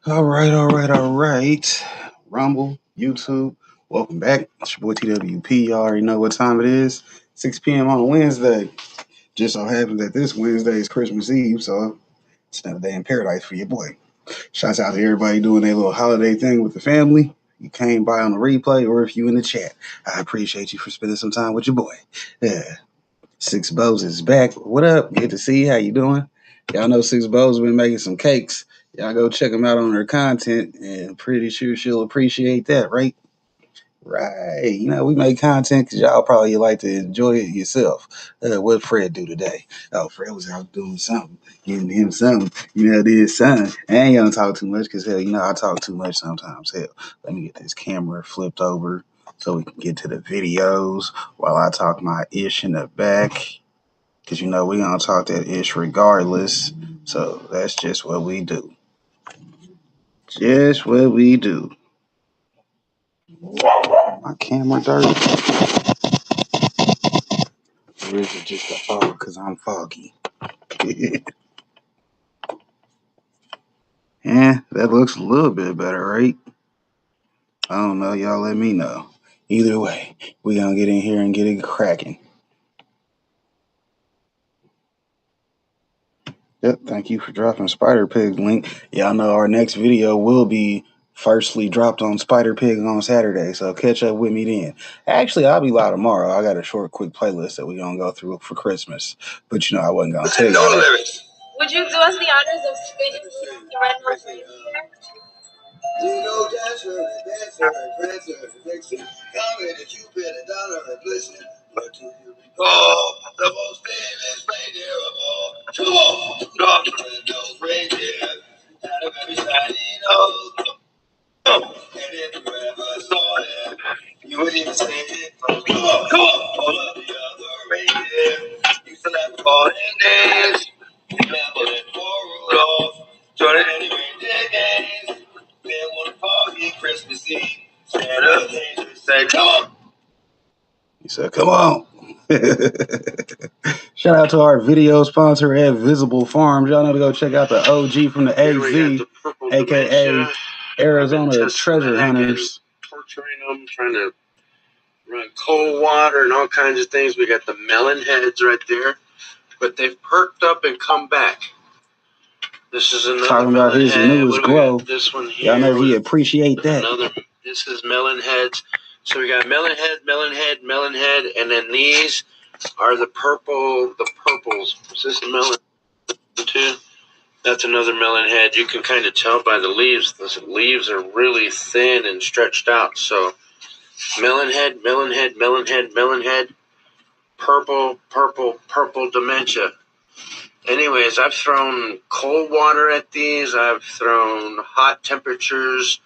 All right. Rumble, YouTube, welcome back. It's your boy TWP. You already know what time it is. 6 p.m. on a Wednesday. Just so happens that this Wednesday is Christmas Eve, so it's another day in paradise for your boy. Shouts out to everybody doing their little holiday thing with the family. You came by on the replay, or if you in the chat, I appreciate you for spending some time with your boy. Yeah, Six Bows is back. What up? Good to see you. How you doing? Y'all know Six Bows been making some cakes. Y'all go check them out on her content, and pretty sure she'll appreciate that, right? Right. We make content because y'all probably like to enjoy it yourself. What Fred do today? Oh, Fred was out doing something, getting him something. Did something. I ain't gonna talk too much because hell, I talk too much sometimes. Hell, let me get this camera flipped over so we can get to the videos while I talk my ish in the back. Because we gonna talk that ish regardless. So that's just what we do. Just what we do. My camera dirty. Or is it just the fog because I'm foggy? Yeah, that looks a little bit better, right? I don't know. Y'all let me know. Either way, we gonna get in here and get it cracking. Yep, thank you for dropping Spider Pig link. Y'all know our next video will be firstly dropped on Spider Pig on Saturday, so catch up with me then. Actually, I'll be live tomorrow. I got a short, quick playlist that we gonna go through for Christmas. But I wasn't gonna tell you. No lyrics. Would you do us the honors of spinning the red nose right here? Dancer, Cupid, and Donner and Blitzen. But to you recall the most famous reindeer of all? Come on, dog, nose reindeer. Out of every shiny nose. And if you ever saw it, you would even say it from all of the other reindeer. Used to let fall in days. Traveling for Rudolph. Joining any reindeer games. Then one foggy Christmas Eve. Santa came to say, come on. He said, come on. Shout out to our video sponsor at Visible Farms. Y'all know to go check out the OG from the AZ, aka Arizona Treasure Hunters. Torturing them, trying to run cold water and all kinds of things. We got the melon heads right there, but they've perked up and come back. This is another talking about his head. newest grow. This one here. Y'all know he appreciate that. This is melon heads. So we got melon head, and then these are the purples. Is this melon too? That's another melon head. You can kind of tell by the leaves. The leaves are really thin and stretched out. So melon head, purple dementia. Anyways, I've thrown cold water at these. I've thrown hot temperatures.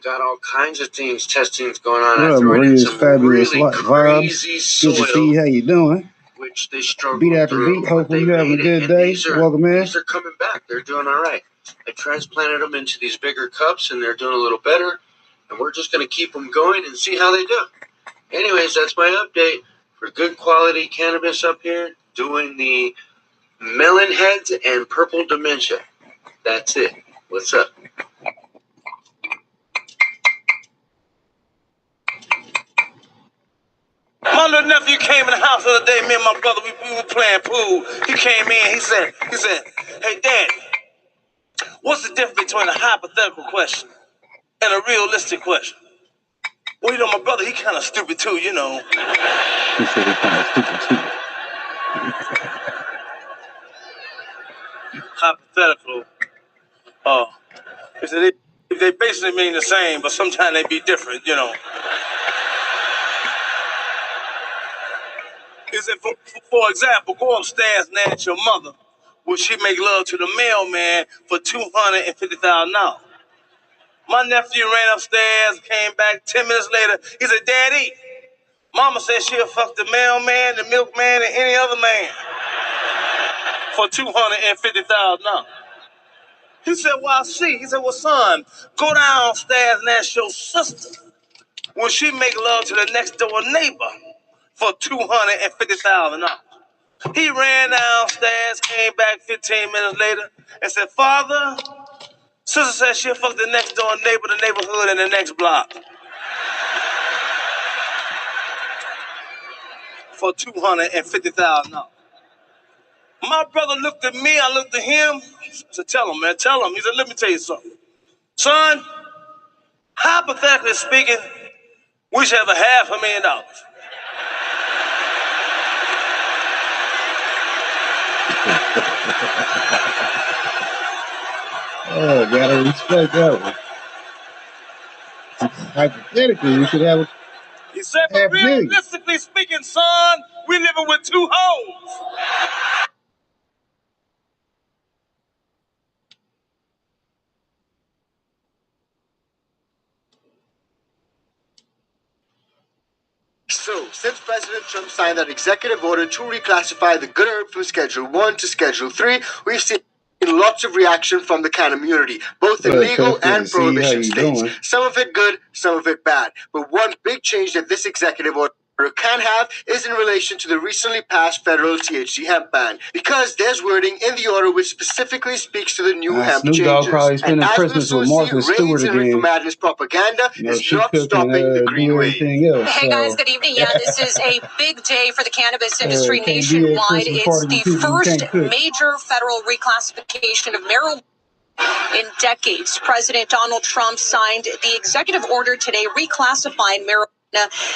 Got all kinds of testings going on. What up, Maria's Fabulous Life Vibes? Good to see you. How you doing? Which they struggle beat after through, beat. Hopefully you having a good day. Welcome in. These are coming back. They're doing all right. I transplanted them into these bigger cups, and they're doing a little better. And we're just going to keep them going and see how they do. Anyways, that's my update for good quality cannabis up here, doing the melon heads and purple dementia. That's it. What's up? My little nephew came in the house the other day. Me and my brother, we were playing pool. He came in. He said, "Hey, Dad, what's the difference between a hypothetical question and a realistic question?" Well, my brother, he kind of stupid too, He said he kind of stupid too. Hypothetical. He said they basically mean the same, but sometimes they be different, He said, for example, go upstairs and ask your mother, will she make love to the mailman for $250,000? My nephew ran upstairs, came back 10 minutes later. He said, "Daddy, Mama said she'll fuck the mailman, the milkman, and any other man for $250,000. He said, "Well, I see." He said, "Well, son, go downstairs and ask your sister, will she make love to the next door neighbor for $250,000? He ran downstairs, came back 15 minutes later, and said, "Father, Sister said she'll fuck the next door neighbor, the neighborhood, and the next block for $250,000. My brother looked at me, I looked at him. I said, tell him, man, tell him. He said, let me tell you something. Son, hypothetically speaking, we should have $500,000. Oh, gotta respect that one. Hypothetically, we should have He said, but $500,000. realistically speaking, son, we living with 2 hoes. So, since President Trump signed that executive order to reclassify the good herb from Schedule 1 to Schedule 3, we've seen lots of reaction from the cannabis community, both in legal and prohibition states. Some of it good, some of it bad. But one big change that this executive order can have is in relation to the recently passed federal THC hemp ban, because there's wording in the order which specifically speaks to the new hemp Snoop changes. Dogg probably spending Christmas with Martha Stewart again. Reefer Madness propaganda is she not cooking, stopping the green wave. Else, hey guys, good evening. Yeah, this is a big day for the cannabis industry nationwide. It's the first major federal reclassification of marijuana in decades. President Donald Trump signed the executive order today reclassifying marijuana.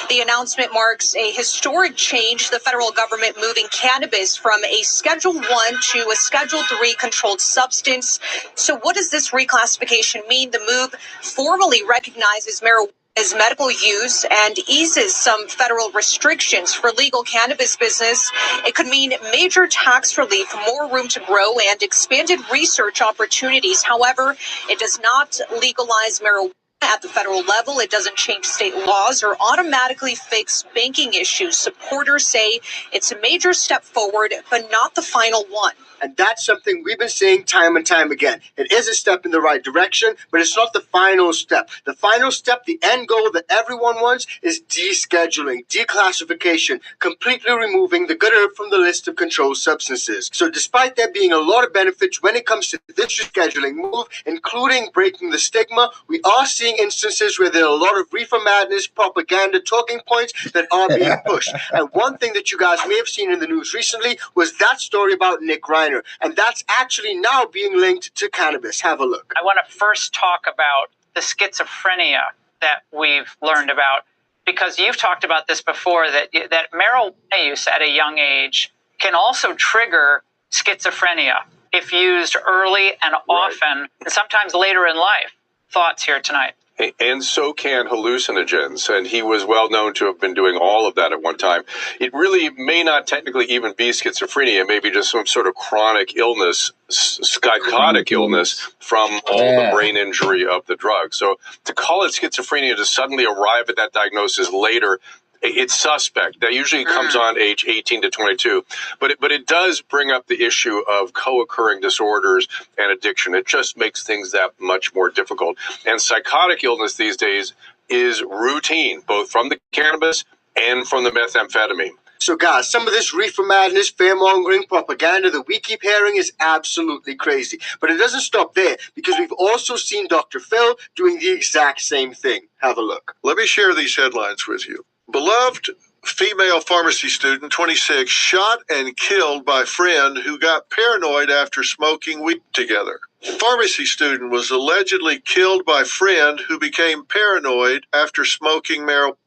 The announcement marks a historic change, the federal government moving cannabis from a Schedule 1 to a Schedule 3 controlled substance. So what does this reclassification mean? The move formally recognizes marijuana as medical use and eases some federal restrictions for legal cannabis business. It could mean major tax relief, more room to grow, and expanded research opportunities. However, it does not legalize marijuana at the federal level. It doesn't change state laws or automatically fix banking issues. Supporters say it's a major step forward, but not the final one. And that's something we've been saying time and time again. It is a step in the right direction, but it's not the final step. The final step, the end goal that everyone wants, is descheduling, declassification, completely removing the good herb from the list of controlled substances. So despite there being a lot of benefits when it comes to this rescheduling move, including breaking the stigma, we are seeing instances where there are a lot of reefer madness propaganda talking points that are being pushed. And one thing that you guys may have seen in the news recently was that story about Nick Reiner. And that's actually now being linked to cannabis. Have a look. I want to first talk about the schizophrenia that we've learned about, because you've talked about this before, that marijuana use at a young age can also trigger schizophrenia if used early and often, and sometimes later in life. Thoughts here tonight? And so can hallucinogens, and he was well known to have been doing all of that at one time. It really may not technically even be schizophrenia, maybe just some sort of chronic illness, psychotic illness from all the brain injury of the drug. So to call it schizophrenia, to suddenly arrive at that diagnosis later, it's suspect. That usually comes on age 18 to 22. But it does bring up the issue of co-occurring disorders and addiction. It just makes things that much more difficult. And psychotic illness these days is routine, both from the cannabis and from the methamphetamine. So guys, some of this reefer madness, fear-mongering propaganda that we keep hearing is absolutely crazy. But it doesn't stop there, because we've also seen Dr. Phil doing the exact same thing. Have a look. Let me share these headlines with you. Beloved female pharmacy student, 26, shot and killed by friend who got paranoid after smoking weed together. Pharmacy student was allegedly killed by friend who became paranoid after smoking marijuana.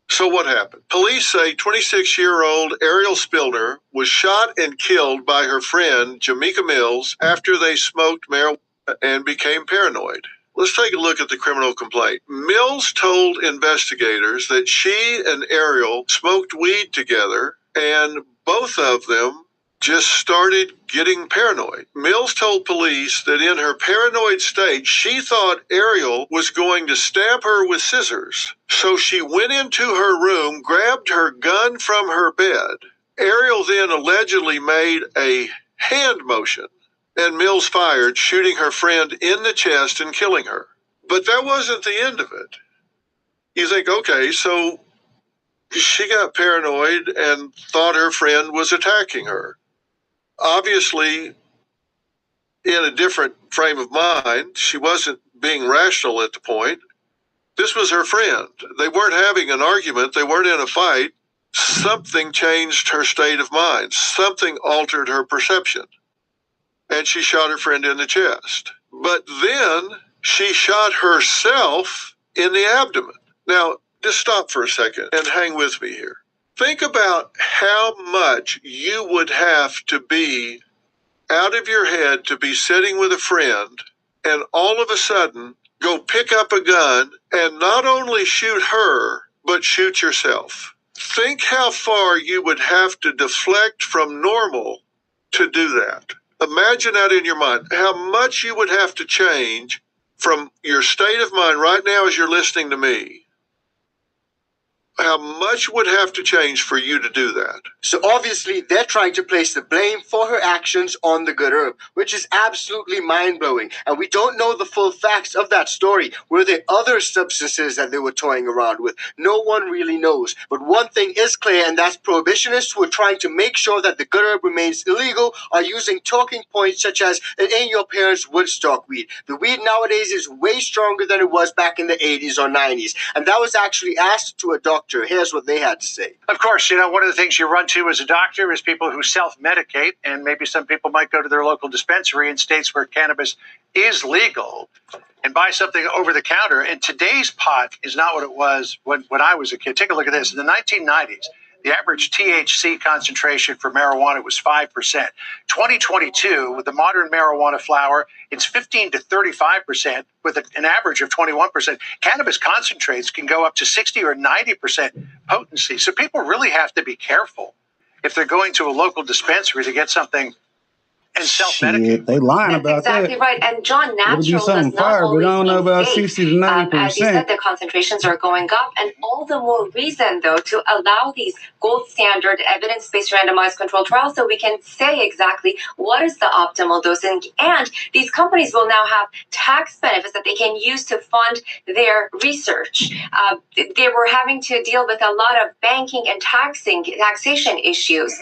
So what happened? Police say 26-year-old Ariel Spillner was shot and killed by her friend, Jamaica Mills, after they smoked marijuana and became paranoid. Let's take a look at the criminal complaint. Mills told investigators that she and Ariel smoked weed together, and both of them just started getting paranoid. Mills told police that in her paranoid state, she thought Ariel was going to stab her with scissors. So she went into her room, grabbed her gun from her bed. Ariel then allegedly made a hand motion, and Mills fired, shooting her friend in the chest and killing her. But that wasn't the end of it. You think, okay, so she got paranoid and thought her friend was attacking her. Obviously, in a different frame of mind. She wasn't being rational at the point. This was her friend. They weren't having an argument. They weren't in a fight. Something changed her state of mind. Something altered her perception. And she shot her friend in the chest. But then she shot herself in the abdomen. Now, just stop for a second and hang with me here. Think about how much you would have to be out of your head to be sitting with a friend and all of a sudden go pick up a gun and not only shoot her, but shoot yourself. Think how far you would have to deflect from normal to do that. Imagine that in your mind, how much you would have to change from your state of mind right now as you're listening to me. How much would have to change for you to do that? So obviously, they're trying to place the blame for her actions on the good herb, which is absolutely mind-blowing. And we don't know the full facts of that story. Were there other substances that they were toying around with? No one really knows. But one thing is clear, and that's prohibitionists who are trying to make sure that the good herb remains illegal are using talking points such as, it ain't your parents' Woodstock weed. The weed nowadays is way stronger than it was back in the 80s or 90s. And that was actually asked to a doctor. Here's what they had to say. Of course, one of the things you run to as a doctor is people who self-medicate, and maybe some people might go to their local dispensary in states where cannabis is legal and buy something over the counter. And today's pot is not what it was when I was a kid. Take a look at this. In the 1990s, the average THC concentration for marijuana was 5%. 2022, with the modern marijuana flower, it's 15 to 35% with an average of 21%. Cannabis concentrates can go up to 60 or 90% potency. So people really have to be careful if they're going to a local dispensary to get something and self-medicate. They lying about exactly that. right. And John, natural does not fire, always but I don't know about safe. 60 to 90%. As you said, the concentrations are going up, and all the more reason, though, to allow these gold standard evidence-based randomized control trials so we can say exactly what is the optimal dosing. And these companies will now have tax benefits that they can use to fund their research. They were having to deal with a lot of banking and taxation issues,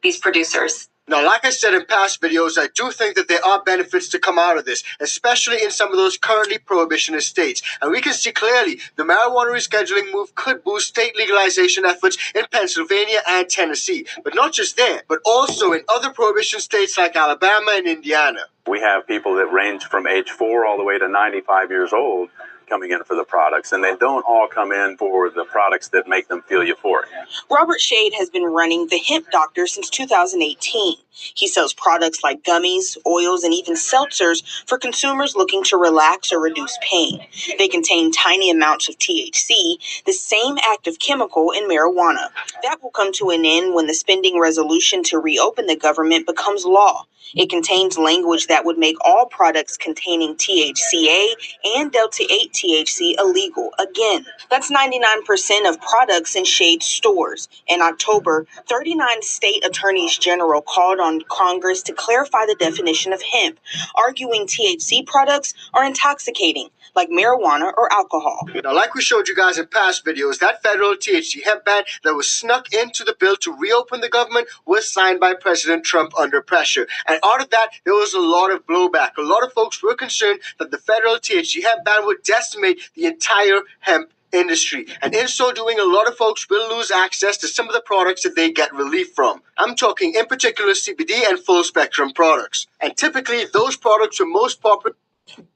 these producers. Now, like I said in past videos, I do think that there are benefits to come out of this, especially in some of those currently prohibitionist states. And we can see clearly the marijuana rescheduling move could boost state legalization efforts in Pennsylvania and Tennessee. But not just there, but also in other prohibition states like Alabama and Indiana. We have people that range from age 4 all the way to 95 years old coming in for the products, and they don't all come in for the products that make them feel euphoric. Robert Shade has been running the Hemp Doctor since 2018. He sells products like gummies, oils, and even seltzers for consumers looking to relax or reduce pain. They contain tiny amounts of THC, the same active chemical in marijuana. That will come to an end when the spending resolution to reopen the government becomes law. It contains language that would make all products containing THCA and Delta-8 THC illegal again. That's 99% of products in Shade stores. In October, 39 state attorneys general called on Congress to clarify the definition of hemp, arguing THC products are intoxicating, like marijuana or alcohol. Now, like we showed you guys in past videos, that federal THC hemp ban that was snuck into the bill to reopen the government was signed by President Trump under pressure. And out of that, there was a lot of blowback. A lot of folks were concerned that the federal THC hemp ban would decimate the entire hemp industry. And in so doing, a lot of folks will lose access to some of the products that they get relief from. I'm talking in particular CBD and full spectrum products. And typically, those products are most popular.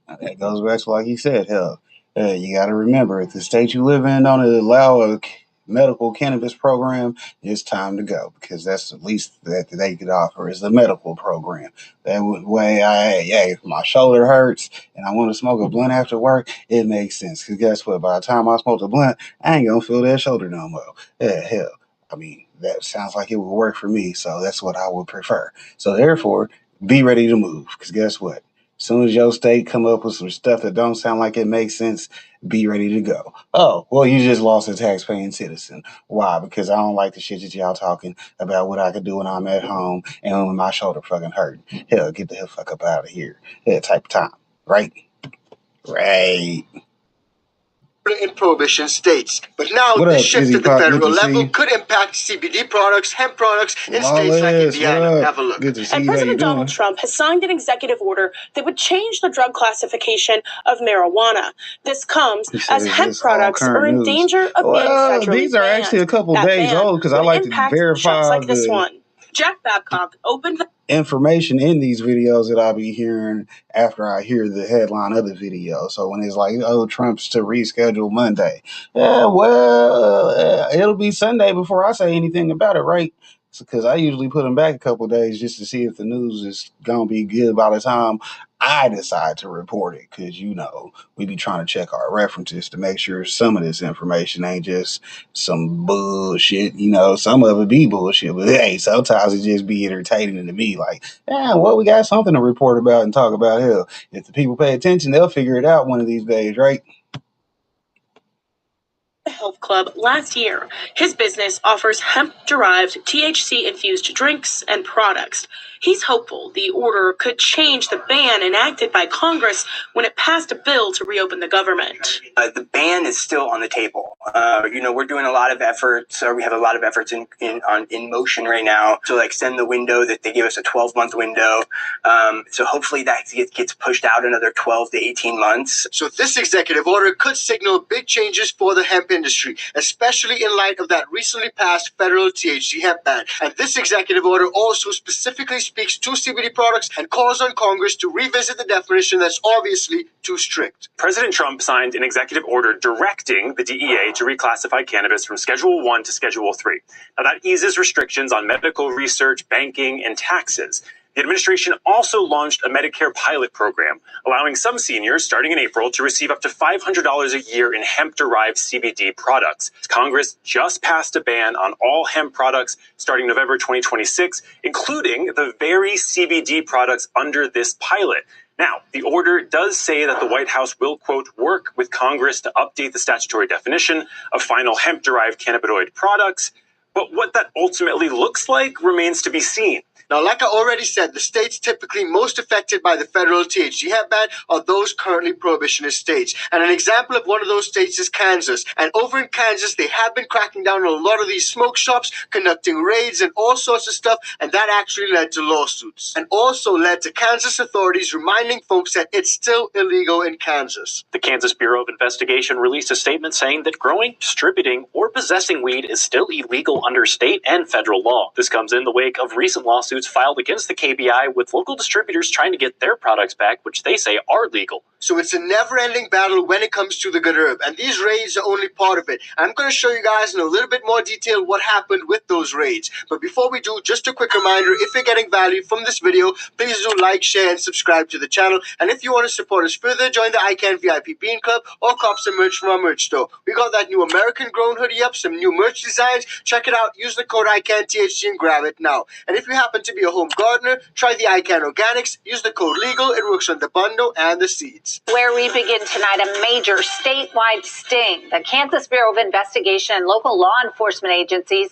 That goes back to like he said, you got to remember, if the state you live in don't allow a medical cannabis program, it's time to go, because that's the least that they could offer is the medical program. That way, if my shoulder hurts and I want to smoke a blunt after work, it makes sense. Because guess what? By the time I smoke a blunt, I ain't going to feel that shoulder no more. That sounds like it would work for me, so that's what I would prefer. So therefore, be ready to move, because guess what? As soon as your state come up with some stuff that don't sound like it makes sense, be ready to go. Oh, well, you just lost a tax-paying citizen. Why? Because I don't like the shit that y'all talking about what I could do when I'm at home and when my shoulder fucking hurting. Hell, get the hell fuck up out of here. That type of time. Right? Right. in prohibition states. But now What this up, shift Izzy at the Pop? Good federal to see level you. could impact CBD products, hemp products in states like Lawless, what Indiana. up? Have a look. Good to see And you. How you President Donald doing? Trump has signed an executive order that would change the drug classification of marijuana. This comes He said, as "Is hemp this all products are current in news?" danger of being Well, federally these are banned. actually a couple That days ban old because I would like to impact shops verify like this the one. Jack Babcock opened the information in these videos that I'll be hearing after I hear the headline of the video. So when it's like, oh, Trump's to reschedule Monday. Yeah, well, it'll be Sunday before I say anything about it, right? Because I usually put them back a couple days just to see if the news is going to be good by the time I decide to report it. Because, you know, we be trying to check our references to make sure some of this information ain't just some bullshit. You know, some of it be bullshit, but hey, sometimes it just be entertaining to me. Like, yeah, well, we got something to report about and talk about. Hell, if the people pay attention, they'll figure it out one of these days, right? Health Club last year. His business offers hemp-derived THC-infused drinks and products. He's hopeful the order could change the ban enacted by Congress when it passed a bill to reopen the government. The ban is still on the table. We're doing a lot of efforts, or we have a lot of efforts in motion right now to extend the window that they give us, a 12-month window. So hopefully that gets pushed out another 12 to 18 months. So this executive order could signal big changes for the hemp industry, especially in light of that recently passed federal THC hemp ban. And this executive order also specifically speaks to CBD products and calls on Congress to revisit the definition that's obviously too strict. President Trump signed an executive order directing the DEA to reclassify cannabis from Schedule 1 to Schedule 3. Now, that eases restrictions on medical research, banking, and taxes. The administration also launched a Medicare pilot program, allowing some seniors, starting in April, to receive up to $500 a year in hemp-derived CBD products. Congress just passed a ban on all hemp products starting November 2026, including the very CBD products under this pilot. Now, the order does say that the White House will, quote, work with Congress to update the statutory definition of final hemp-derived cannabinoid products, but what that ultimately looks like remains to be seen. Now, like I already said, the states typically most affected by the federal THC hemp ban are those currently prohibitionist states. And an example of one of those states is Kansas. And over in Kansas, they have been cracking down on a lot of these smoke shops, conducting raids and all sorts of stuff. And that actually led to lawsuits. And also led to Kansas authorities reminding folks that it's still illegal in Kansas. The Kansas Bureau of Investigation released a statement saying that growing, distributing, or possessing weed is still illegal under state and federal law. This comes in the wake of recent lawsuits filed against the KBI with local distributors trying to get their products back, which they say are legal. So it's a never-ending battle when it comes to the good herb, and these raids are only part of it. I'm going to show you guys in a little bit more detail what happened with those raids. But before we do, just a quick reminder, if you're getting value from this video, please do like, share, and subscribe to the channel. And if you want to support us further, join the ICANN VIP Bean Club or cop some merch from our merch store. We got that new American-grown hoodie up, some new merch designs. Check it out. Use the code ICANNTHC and grab it now. And if you happen to be a home gardener, try the ICANN Organics. Use the code LEGAL. It works on the bundle and the seeds. Where we begin tonight, a major statewide sting. The Kansas Bureau of Investigation and local law enforcement agencies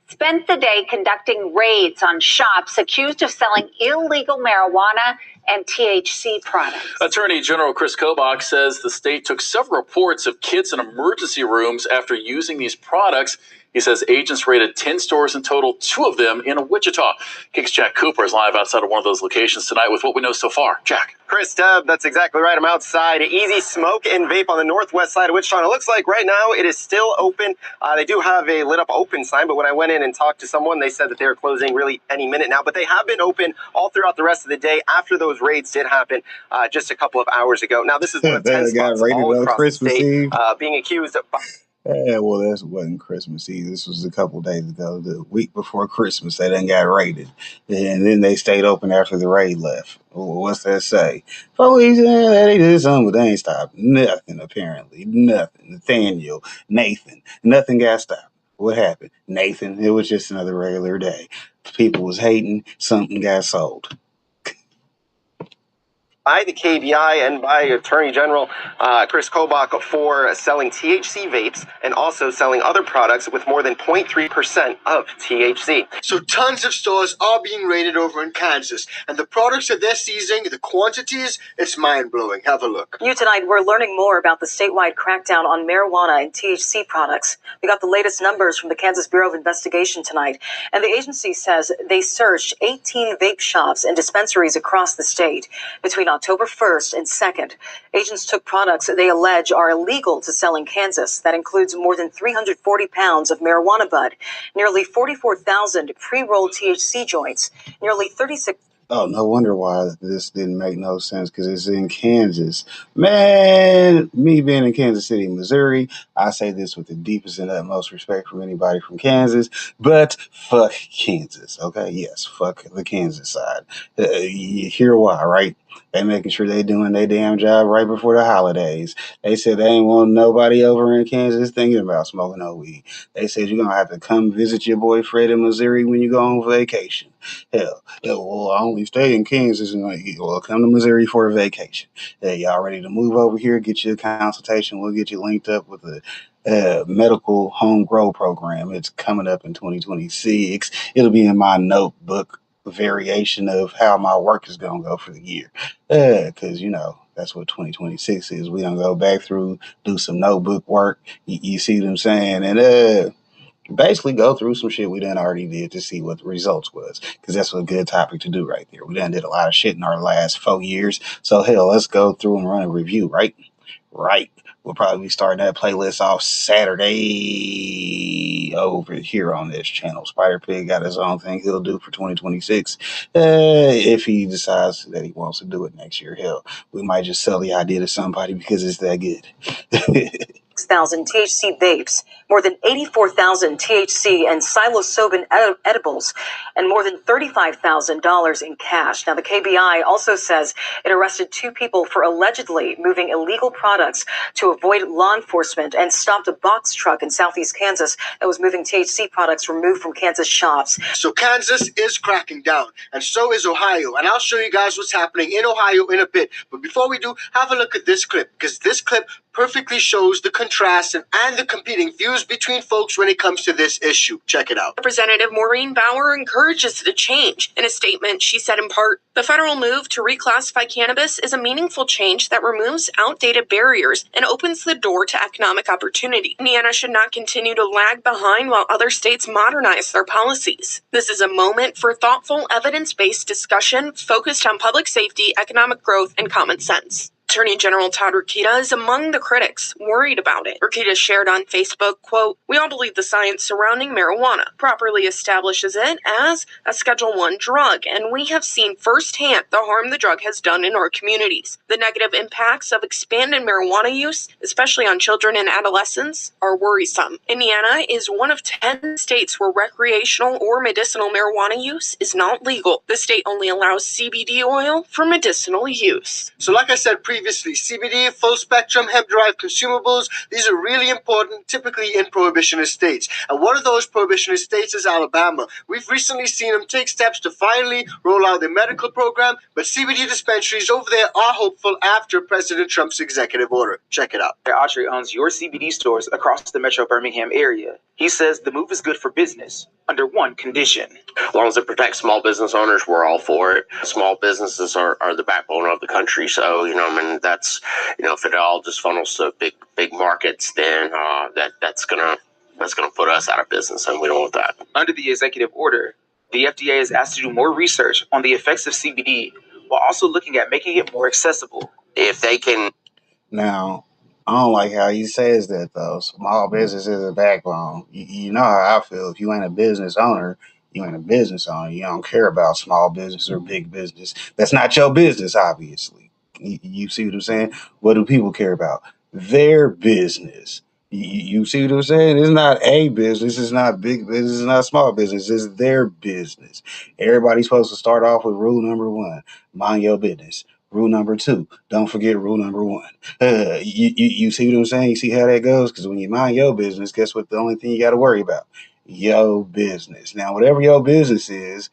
spent the day conducting raids on shops accused of selling illegal marijuana and THC products. Attorney General Chris Kobach says the state took several reports of kids in emergency rooms after using these products. He says agents raided 10 stores in total, 2 of them in Wichita. Kicks Jack Cooper is live outside of one of those locations tonight with what we know so far. Jack. Chris Tubb, that's exactly right. I'm outside Easy Smoke and Vape on the northwest side of Wichita. And it looks like right now it is still open. They do have a lit up open sign, but when I went in and talked to someone, they said that they were closing really any minute now. But they have been open all throughout the rest of the day after those raids did happen just a couple of hours ago. Now, this is one of 10 spots all across the state being accused of... Yeah, well, that wasn't Christmas Eve. This was a couple days ago. The week before Christmas, they done got raided. And then they stayed open after the raid left. Well, what's that say? Police, they did something, but they ain't stopped nothing, apparently. Nothing. Nathaniel, Nathan, nothing got stopped. What happened? Nathan, it was just another regular day. People was hating, something got sold. by the KBI and by Attorney General Chris Kobach for selling THC vapes and also selling other products with more than 0.3% of THC. So tons of stores are being raided over in Kansas, and the products that they're seizing, the quantities, it's mind-blowing. Have a look. New tonight, we're learning more about the statewide crackdown on marijuana and THC products. We got the latest numbers from the Kansas Bureau of Investigation tonight, and the agency says they searched 18 vape shops and dispensaries across the state between October 1st and 2nd. Agents took products they allege are illegal to sell in Kansas. That includes more than 340 pounds of marijuana bud, nearly 44,000 pre-rolled THC joints, nearly 36. Oh, no wonder why this didn't make no sense, because it's in Kansas. Man, me being in Kansas City, Missouri, I say this with the deepest and utmost respect from anybody from Kansas, but fuck Kansas, okay? Yes, fuck the Kansas side. You hear why, right? They making sure they doing their damn job right before the holidays. They said they ain't want nobody over in Kansas thinking about smoking no weed. They said you're going to have to come visit your boy Fred in Missouri when you go on vacation. Hell, well, I only stay in Kansas, and well, come to Missouri for a vacation. Y'all ready to move over here? Get you a consultation. We'll get you linked up with a medical home grow program. It's coming up in 2026. It'll be in my notebook variation of how my work is going to go for the year. Because, that's what 2026 is. We don't go back through, do some notebook work. You see what I'm saying? And, basically go through some shit we done already did to see what the results was, because that's a good topic to do right there. We done did a lot of shit in our last 4 years, so hell, let's go through and run a review, right? We'll probably be starting that playlist off Saturday over here on this channel. Spider Pig got his own thing he'll do for 2026. If he decides that he wants to do it next year, hell, we might just sell the idea to somebody because it's that good. 6,000 THC vapes, more than 84,000 THC and psilocybin edibles, and more than $35,000 in cash. Now, the KBI also says it arrested 2 people for allegedly moving illegal products to avoid law enforcement and stopped a box truck in southeast Kansas that was moving THC products removed from Kansas shops. So Kansas is cracking down, and so is Ohio, and I'll show you guys what's happening in Ohio in a bit. But before we do, have a look at this clip, because this clip perfectly shows the contrast and the competing views between folks when it comes to this issue. Check it out. Representative Maureen Bauer encourages the change. In a statement, she said in part, "The federal move to reclassify cannabis is a meaningful change that removes outdated barriers and opens the door to economic opportunity. Indiana should not continue to lag behind while other states modernize their policies. This is a moment for thoughtful, evidence-based discussion focused on public safety, economic growth, and common sense." Attorney General Todd Rokita is among the critics worried about it. Rokita shared on Facebook, quote, "We all believe the science surrounding marijuana properly establishes it as a Schedule I drug, and we have seen firsthand the harm the drug has done in our communities. The negative impacts of expanded marijuana use, especially on children and adolescents, are worrisome. Indiana is one of 10 states where recreational or medicinal marijuana use is not legal. The state only allows CBD oil for medicinal use." So like I said previously, CBD, full spectrum, hemp-derived consumables, these are really important, typically in prohibitionist states. And one of those prohibitionist states is Alabama. We've recently seen them take steps to finally roll out their medical program, but CBD dispensaries over there are hopeful after President Trump's executive order. Check it out. Autry owns your CBD stores across the Metro Birmingham area. He says the move is good for business under one condition. As long as it protects small business owners, we're all for it. Small businesses are the backbone of the country. So, that's, if it all just funnels to big markets, then that's gonna put us out of business, and we don't want that. Under the executive order, the FDA is asked to do more research on the effects of CBD while also looking at making it more accessible. If they can. Now, I don't like how he says that, though. Small business is a backbone. You know how I feel. If you ain't a business owner, you ain't a business owner. You don't care about small business or big business. That's not your business, obviously. You see what I'm saying? What do people care about? Their business. You see what I'm saying? It's not a business. It's not big business. It's not small business. It's their business. Everybody's supposed to start off with rule number 1. Mind your business. Rule number 2, don't forget rule number 1. You see what I'm saying? You see how that goes? Because when you mind your business, guess what? The only thing you got to worry about? Your business. Now, whatever your business is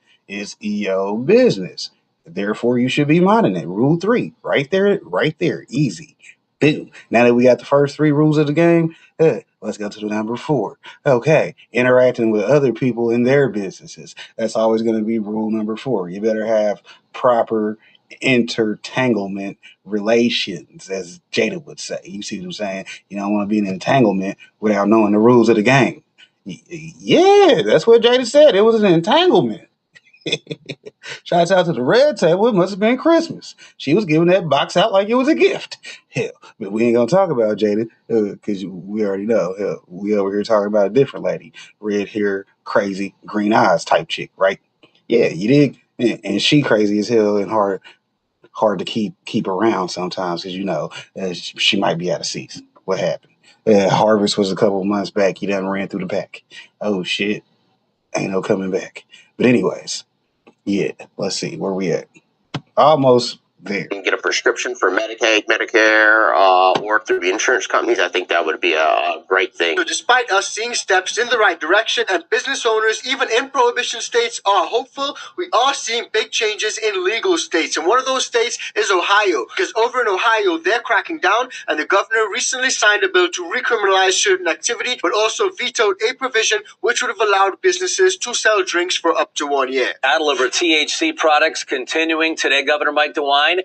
your business. Therefore, you should be minding it. Rule 3, right there, easy. Boom. Now that we got the first 3 rules of the game, let's go to the number 4. Okay, interacting with other people in their businesses. That's always going to be rule number 4. You better have proper intertanglement relations, as Jada would say. You see what I'm saying? You don't want to be in an entanglement without knowing the rules of the game. Yeah, that's what Jada said. It was an entanglement. Shouts out to the red table. It must have been Christmas. She was giving that box out like it was a gift. Hell, but we ain't gonna talk about Jada because we already know. Hell, we over here talking about a different lady, red hair, crazy, green eyes type chick, right? Yeah, you dig? And she crazy as hell and hard to keep around sometimes because she might be out of season. What happened? Harvest was a couple months back. He done ran through the pack. Oh shit, ain't no coming back. But anyways. Yeah, let's see where we at. Almost there. Get a prescription for Medicaid, Medicare, or through the insurance companies. I think that would be a great thing. So despite us seeing steps in the right direction and business owners, even in prohibition states, are hopeful, we are seeing big changes in legal states. And one of those states is Ohio. Because over in Ohio, they're cracking down, and the governor recently signed a bill to recriminalize certain activity, but also vetoed a provision which would have allowed businesses to sell drinks for up to 1 year. Battle over THC products continuing. Today, Governor Mike DeWine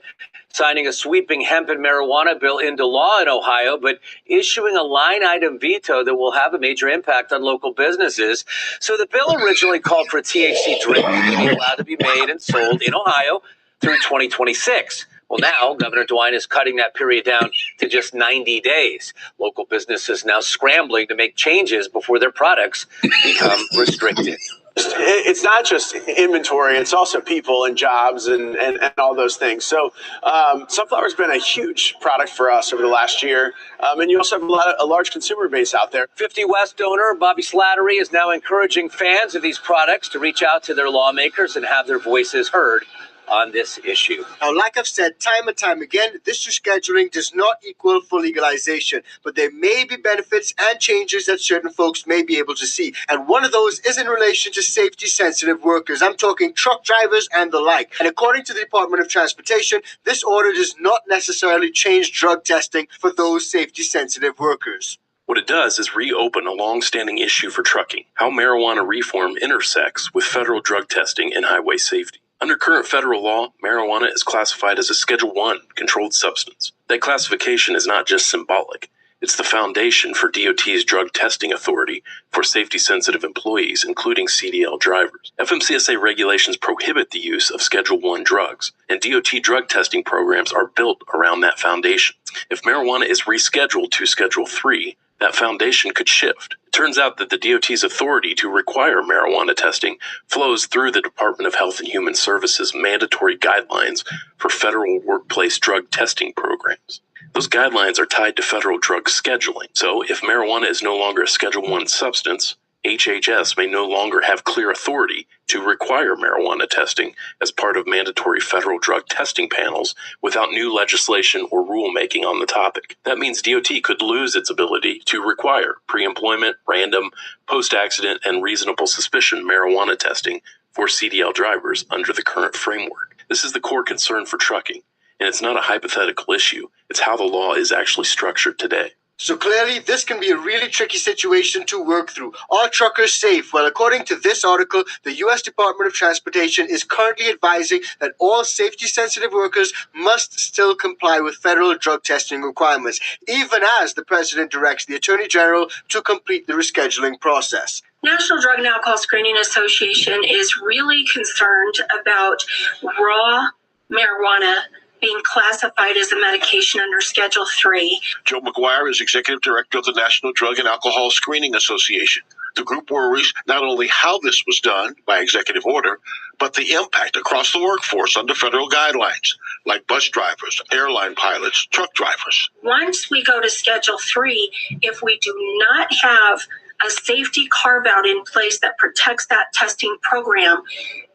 signing a sweeping hemp and marijuana bill into law in Ohio, but issuing a line-item veto that will have a major impact on local businesses. So the bill originally called for THC drinks to be allowed to be made and sold in Ohio through 2026. Well, now Governor DeWine is cutting that period down to just 90 days. Local businesses now scrambling to make changes before their products become restricted. It's not just inventory, it's also people and jobs and all those things. So sunflower's been a huge product for us over the last year. And you also have a large consumer base out there. 50 West owner Bobby Slattery is now encouraging fans of these products to reach out to their lawmakers and have their voices heard on this issue. Now, like I've said time and time again, this rescheduling does not equal full legalization, but there may be benefits and changes that certain folks may be able to see. And one of those is in relation to safety-sensitive workers. I'm talking truck drivers and the like. And according to the Department of Transportation, this order does not necessarily change drug testing for those safety-sensitive workers. What it does is reopen a long-standing issue for trucking, how marijuana reform intersects with federal drug testing and highway safety. Under current federal law, marijuana is classified as a Schedule I controlled substance. That classification is not just symbolic. It's the foundation for DOT's drug testing authority for safety-sensitive employees, including CDL drivers. FMCSA regulations prohibit the use of Schedule I drugs, and DOT drug testing programs are built around that foundation. If marijuana is rescheduled to Schedule III, that foundation could shift. It turns out that the DOT's authority to require marijuana testing flows through the Department of Health and Human Services mandatory guidelines for federal workplace drug testing programs. Those guidelines are tied to federal drug scheduling. So if marijuana is no longer a Schedule I substance, HHS may no longer have clear authority to require marijuana testing as part of mandatory federal drug testing panels without new legislation or rulemaking on the topic. That means DOT could lose its ability to require pre-employment, random, post-accident, and reasonable suspicion marijuana testing for CDL drivers under the current framework. This is the core concern for trucking, and it's not a hypothetical issue. It's how the law is actually structured today. So clearly, this can be a really tricky situation to work through. Are truckers safe? Well, according to this article, the U.S. Department of Transportation is currently advising that all safety-sensitive workers must still comply with federal drug testing requirements, even as the president directs the Attorney General to complete the rescheduling process. National Drug and Alcohol Screening Association is really concerned about raw marijuana being classified as a medication under Schedule III. Joe McGuire is Executive Director of the National Drug and Alcohol Screening Association. The group worries not only how this was done by executive order, but the impact across the workforce under federal guidelines, like bus drivers, airline pilots, truck drivers. Once we go to Schedule III, if we do not have a safety carve-out in place that protects that testing program,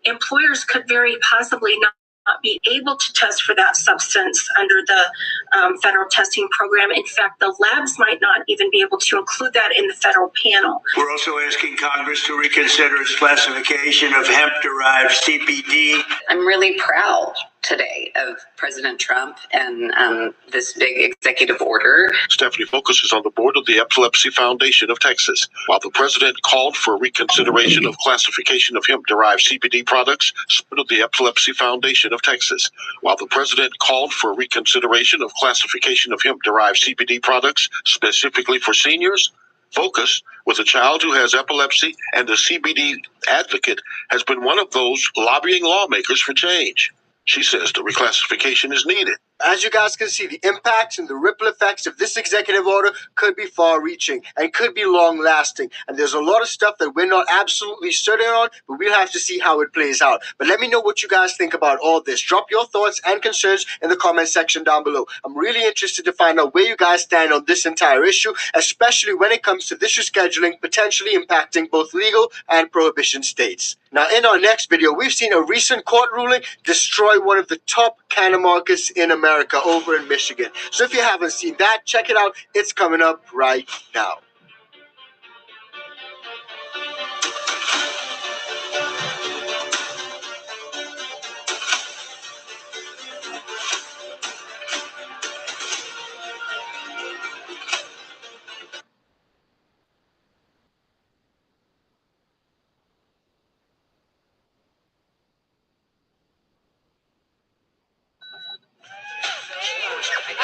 employers could very possibly not not be able to test for that substance under the federal testing program. In fact, the labs might not even be able to include that in the federal panel. We're also asking Congress to reconsider its classification of hemp-derived CBD. I'm really proud today of President Trump and this big executive order. Stephanie focuses on the board of the Epilepsy Foundation of Texas. While the president called for reconsideration of classification of hemp-derived CBD products, of the Epilepsy Foundation of Texas. While the president called for reconsideration of classification of hemp-derived CBD products, specifically for seniors, Focus, with a child who has epilepsy and a CBD advocate, has been one of those lobbying lawmakers for change. She says the reclassification is needed. As you guys can see, the impacts and the ripple effects of this executive order could be far-reaching and could be long-lasting. And there's a lot of stuff that we're not absolutely certain on, but we'll have to see how it plays out. But let me know what you guys think about all this. Drop your thoughts and concerns in the comment section down below. I'm really interested to find out where you guys stand on this entire issue, especially when it comes to this rescheduling potentially impacting both legal and prohibition states. Now, in our next video, we've seen a recent court ruling destroy one of the top cannabis markets in America over in Michigan. So if you haven't seen that, check it out. It's coming up right now.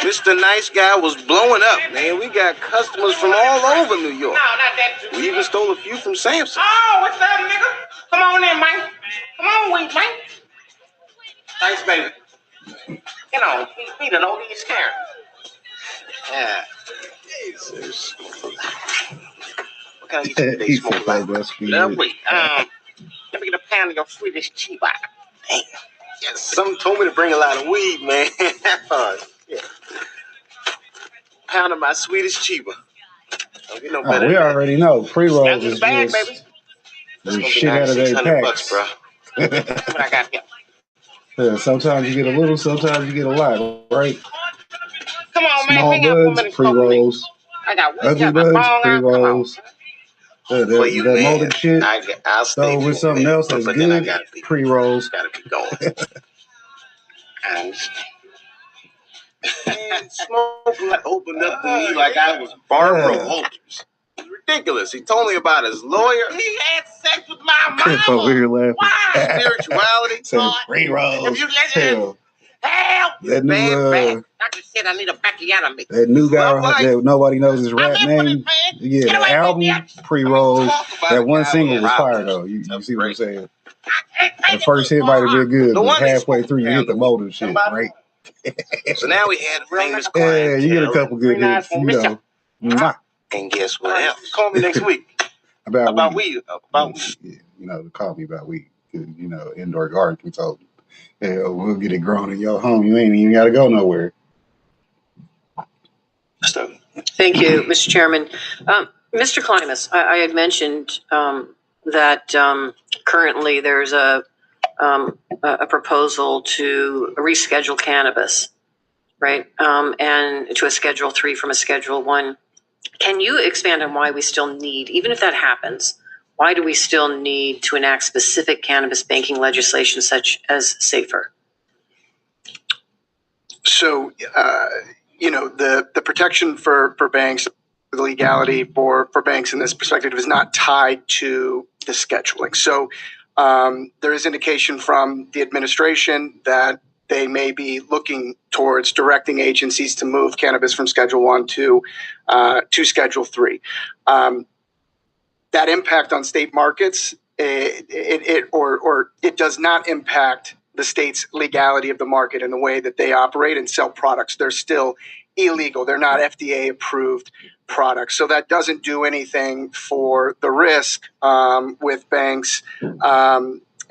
Mr. Nice Guy was blowing up, man. We got customers from all over New York. No, not that. We even stole a few from Samson. Oh, what's up, nigga? Come on in, man. Come on, wait, man. Thanks, baby. You know, he done all these scared. Yeah. Jesus. What can I get you today, He Smoke? said that must be Lovely. Let me get a pound of your Swedish chiba. Damn. Yeah, something told me to bring a lot of weed, man. Yeah. Pound of my Swedish chiba. Don't get no better. we already know pre-rolls is bag, just baby. the shit out of their packs. Bucks, bro. What I got here? Yeah, sometimes you get a little, sometimes you get a lot, right? Come on, man. Small Hang out for a buds, minute. pre-rolls. I got Ugly buds, pre-rolls. That molded shit. I'll stay with something else that's good, pre-rolls. Gotta be going. And man, Smoke opened up to me like I was Barbara Walters. It's ridiculous. He told me about his lawyer. He had sex with my Crip over mama. here laughing. Why? Spirituality. Said pre-rolls. If you listen, Hell. help! That new Doctor said I need a bacchiotomy. that new guy that nobody knows his rap name. Yeah, the album pre-rolls. That one single was fire though. You see what I'm saying? The first hit might have been good, but halfway through you hit the molded shit, right? So now we had famous Yeah, client. you get a couple good hits, you know. Mwah. And guess what else? Call me next week. About weed. Yeah, you know, call me about weed. You know, indoor garden. We told them, yeah, we'll get it grown in your home. You ain't even got to go nowhere. Thank you, Mr. Chairman. Mr. Klimas, I had mentioned that currently there's a proposal to reschedule cannabis, right? And to a Schedule 3 from a Schedule 1. Can you expand on why we still need, even if that happens, why do we still need to enact specific cannabis banking legislation such as SAFER? So, you know, the protection for banks, the legality for banks in this perspective is not tied to the scheduling. So there is indication from the administration that they may be looking towards directing agencies to move cannabis from Schedule 1 to Schedule 3. That impact on state markets, it does not impact the state's legality of the market and the way that they operate and sell products. They're still illegal. They're not FDA approved products. So that doesn't do anything for the risk with banks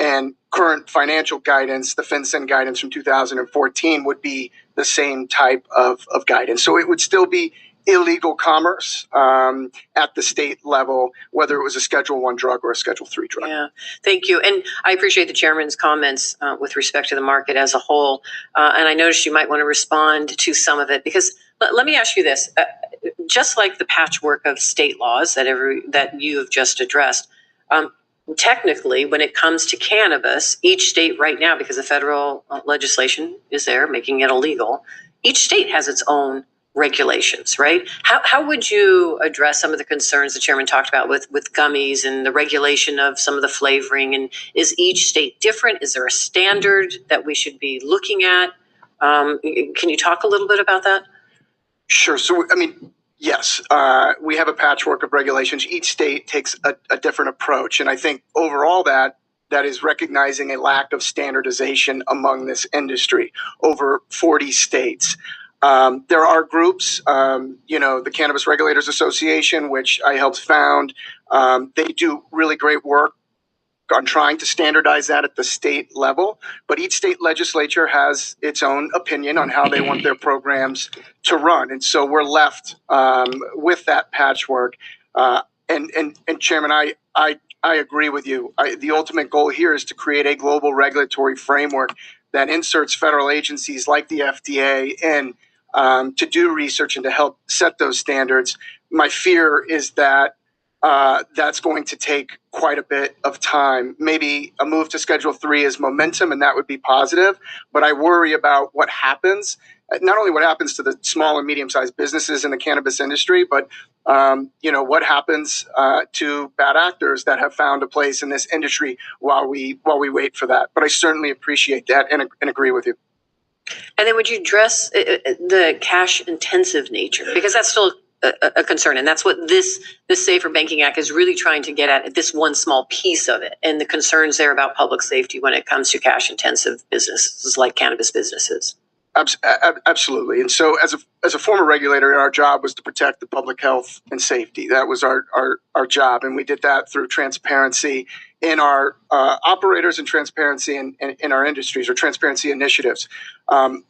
and current financial guidance. The FinCEN guidance from 2014 would be the same type of guidance. So it would still be illegal commerce at the state level, whether it was a Schedule I drug or a Schedule III drug. Yeah, thank you. And I appreciate the chairman's comments with respect to the market as a whole. And I noticed you might want to respond to some of it, because let me ask you this. Just like the patchwork of state laws that you have just addressed, technically, when it comes to cannabis, each state right now, because the federal legislation is there making it illegal, each state has its own regulations, right? How would you address some of the concerns the chairman talked about with gummies and the regulation of some of the flavoring? And is each state different? Is there a standard that we should be looking at? Can you talk a little bit about that? Sure. So, I mean, yes, we have a patchwork of regulations. Each state takes a different approach. And I think overall that is recognizing a lack of standardization among this industry over 40 states. There are groups, the Cannabis Regulators Association, which I helped found. They do really great work on trying to standardize that at the state level, but each state legislature has its own opinion on how they want their programs to run, and so we're left with that patchwork. And Chairman, I agree with you. The ultimate goal here is to create a global regulatory framework that inserts federal agencies like the FDA in to do research and to help set those standards. My fear is that that's going to take quite a bit of time. Maybe a move to Schedule III is momentum, and that would be positive. But I worry about what happens, not only what happens to the small and medium-sized businesses in the cannabis industry, but what happens to bad actors that have found a place in this industry while we wait for that. But I certainly appreciate that and agree with you. And then would you address the cash-intensive nature? Because that's still a concern, and that's what this Safer Banking Act is really trying to get at this one small piece of it, and the concerns there about public safety when it comes to cash-intensive businesses like cannabis businesses. Absolutely. And so as a former regulator, our job was to protect the public health and safety. That was our job, and we did that through transparency in our operators and transparency in our industries, or transparency initiatives.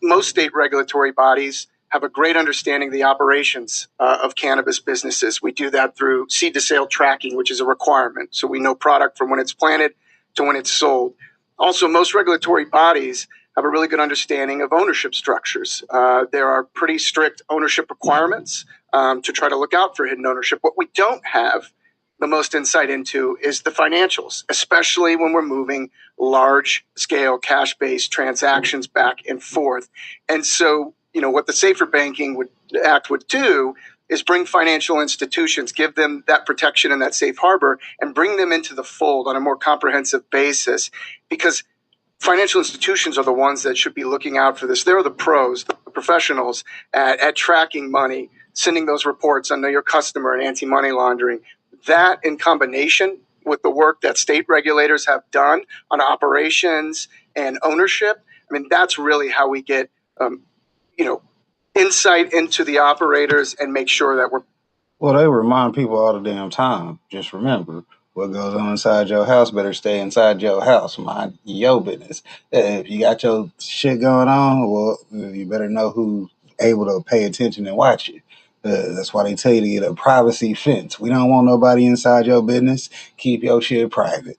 Most state regulatory bodies have a great understanding of the operations of cannabis businesses. We do that through seed to sale tracking, which is a requirement. So we know product from when it's planted to when it's sold. Also, most regulatory bodies have a really good understanding of ownership structures. There are pretty strict ownership requirements to try to look out for hidden ownership. What we don't have the most insight into is the financials, especially when we're moving large-scale cash-based transactions back and forth. And so, what the Safer Banking Act would do is bring financial institutions, give them that protection and that safe harbor, and bring them into the fold on a more comprehensive basis, because financial institutions are the ones that should be looking out for this. They're the pros, the professionals at tracking money, sending those reports on Know Your Customer and anti-money laundering. That in combination with the work that state regulators have done on operations and ownership, that's really how we get insight into the operators and make sure that we're... Well, they remind people all the damn time. Just remember, what goes on inside your house better stay inside your house. Mind your business. If you got your shit going on, well, you better know who's able to pay attention and watch it. That's why they tell you to get a privacy fence. We don't want nobody inside your business. Keep your shit private.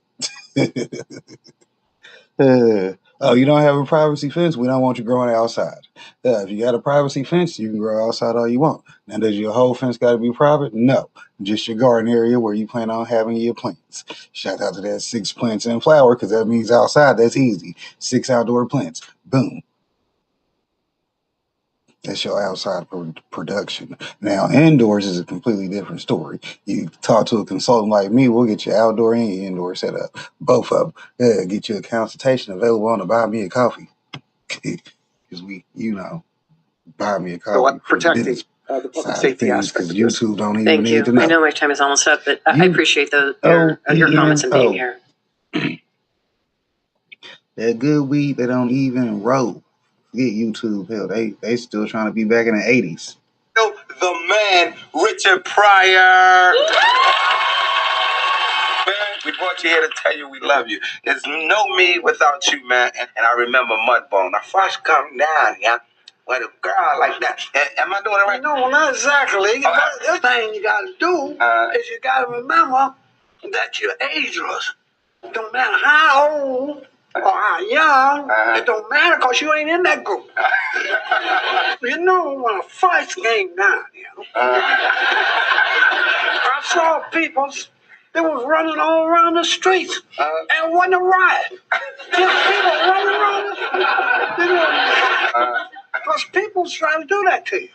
Oh, you don't have a privacy fence? We don't want you growing outside. If you got a privacy fence, you can grow outside all you want. Now, does your whole fence got to be private? No. Just your garden area where you plan on having your plants. Shout out to that 6 plants in flower, because that means outside, that's easy. 6 outdoor plants. Boom. That's your outside production. Now, indoors is a completely different story. You talk to a consultant like me, we'll get you outdoor and your indoor set up. Both of them. Get you a consultation available on the Buy Me a Coffee. Because buy me a coffee. So protecting the public safety aspect of this. YouTube don't even Thank need you. to know. I know my time is almost up, but I appreciate your comments and being here. That good weed, they don't even roll. Forget YouTube. Hell, they still trying to be back in the 80s. The man, Richard Pryor. Man, we brought you here to tell you we love you. There's no me without you, man. And I remember Mudbone. Now, first come down, yeah. with a girl like that. Am I doing it right? No, not exactly. But the thing you got to do is you got to remember that you're ageless. It don't matter how old or how young. It don't matter because you ain't in that group. You know, when a fight came down, I saw people, they was running all around the streets. And it wasn't a riot. Just people running around the streets. Because people try to do that to you.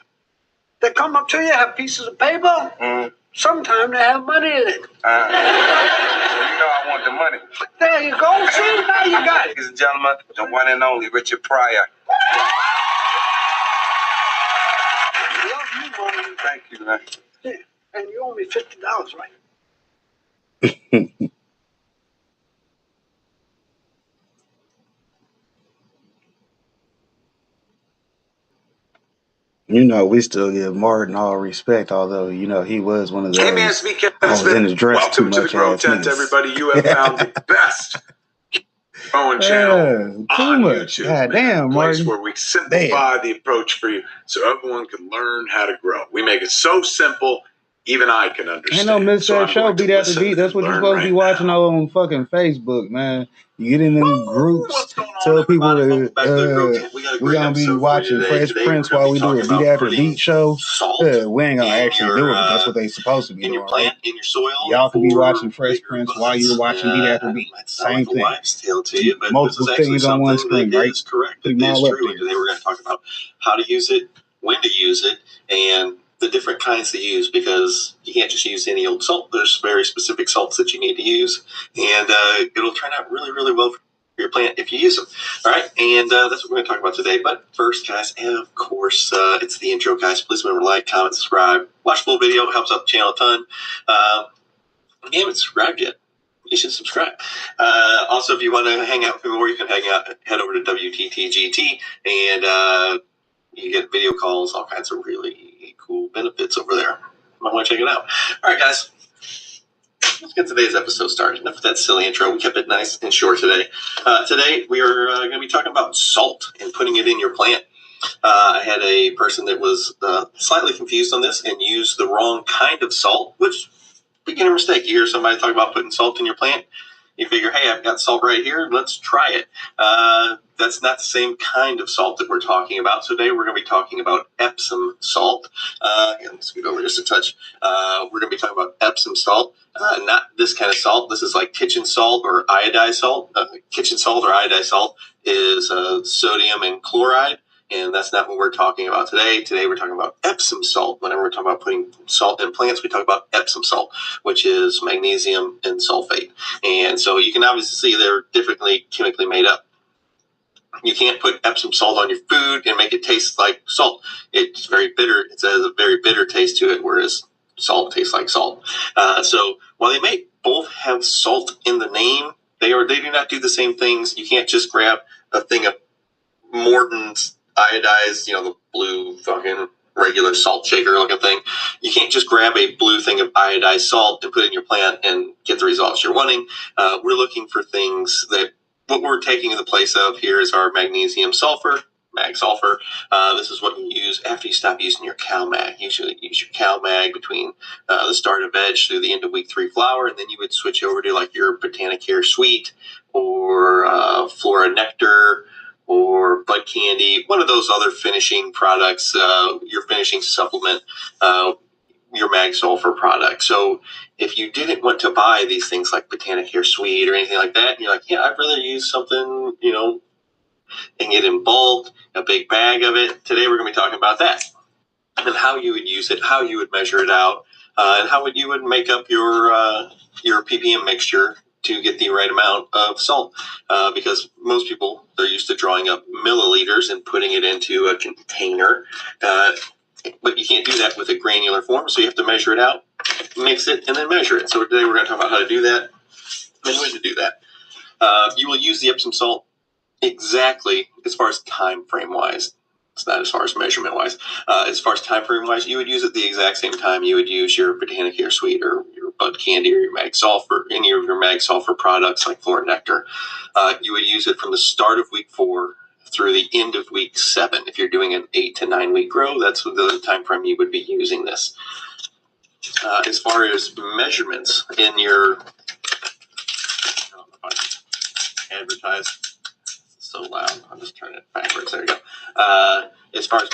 They come up to you, have pieces of paper. Sometimes they have money in it. I want the money. There you go. See, now you got it. Ladies and gentlemen, the one and only Richard Pryor. Love you, money. Thank you, man. Yeah. And you owe me $50, right? You know, we still give Martin all respect, although, you know, he was one of those. Hey, man, speaking in his dress too welcome to the much Grow ass Tent, niggas. everybody. You have found the best growing channel too on much. YouTube. God man. damn, A place Martin. where we simplify the approach for you so everyone can learn how to grow. We make it so simple, even I can understand. Ain't no miss So that I'm show, going to beat after listen beat. That's and what you're learn supposed to be right watching on fucking Facebook, man. You get in them groups, tell people that we're gonna be watching Fresh Prince while we do a beat after beat show. We ain't gonna actually do it. That's what they supposed to be doing, right? In your soil. Y'all could be watching Fresh Prince while you're watching beat after beat. Same thing. To you, but Multiple this is things on one screen, that right? is correct. Put It them is all up true. there. And today we're going to talk about how to use it, when to use it, and the different kinds to use, because you can't just use any old salt. There's very specific salts that you need to use, and it'll turn out really, really well for your plant if you use them. All right, and that's what we're going to talk about today. But first, guys, and of course, it's the intro, guys. Please remember to like, comment, subscribe. Watch the full video. It helps out the channel a ton. If you haven't subscribed yet, you should subscribe. Also, if you want to hang out with me more, you can head over to WTTGT, and you get video calls, all kinds of really cool benefits over there. You might want to check it out. All right, guys. Let's get today's episode started. Enough of that silly intro. We kept it nice and short today. Today, we are going to be talking about salt and putting it in your plant. I had a person that was slightly confused on this and used the wrong kind of salt, which beginner mistake. You hear somebody talk about putting salt in your plant, you figure, hey, I've got salt right here, let's try it. That's not the same kind of salt that we're talking about. So today we're going to be talking about Epsom salt. Let's go over just a touch. We're going to be talking about Epsom salt, not this kind of salt. This is like kitchen salt or iodized salt. Kitchen salt or iodized salt is sodium and chloride. And that's not what we're talking about today. Today we're talking about Epsom salt. Whenever we're talking about putting salt in plants, we talk about Epsom salt, which is magnesium and sulfate. And so you can obviously see they're differently chemically made up. You can't put Epsom salt on your food and make it taste like salt. It's very bitter. It has a very bitter taste to it, whereas salt tastes like salt. So while they may both have salt in the name, they do not do the same things. You can't just grab a thing of Morton's iodized, the blue fucking regular salt shaker looking thing. You can't just grab a blue thing of iodized salt and put it in your plant and get the results you're wanting. We're looking for things that what we're taking the place of here is our magnesium sulfur, mag sulfur. This is what you use after you stop using your cow mag. Usually use your cow mag between the start of veg through the end of week 3 flower, and then you would switch over to like your Botanicare Sweet or Flora Nectar or Bud Candy, one of those other finishing products, your finishing supplement, your mag sulfur product. So if you didn't want to buy these things like Botanicare Sweet or anything like that, and you're like, yeah, I'd rather use something, and get in bulk, a big bag of it. Today we're going to be talking about that and how you would use it, how you would measure it out, and how you would make up your ppm mixture to get the right amount of salt, because most people, they're used to drawing up milliliters and putting it into a container, but you can't do that with a granular form, so you have to measure it out, mix it, and then measure it. So today we're going to talk about how to do that and when to do that. You will use the Epsom salt exactly as far as time frame wise. It's not as far as measurement wise. As far as time frame wise, you would use it the exact same time you would use your Botanicare Sweet or your Bud Candy or your Mag Sulfur, any of your Mag Sulfur products like Flora Nectar. You would use it from the start of week 4 through the end of week 7. If you're doing an 8 to 9 week grow, that's the time frame you would be using this. As far as measurements in your, I don't know if I advertise so loud. I'll just turn it backwards. There you go. As far as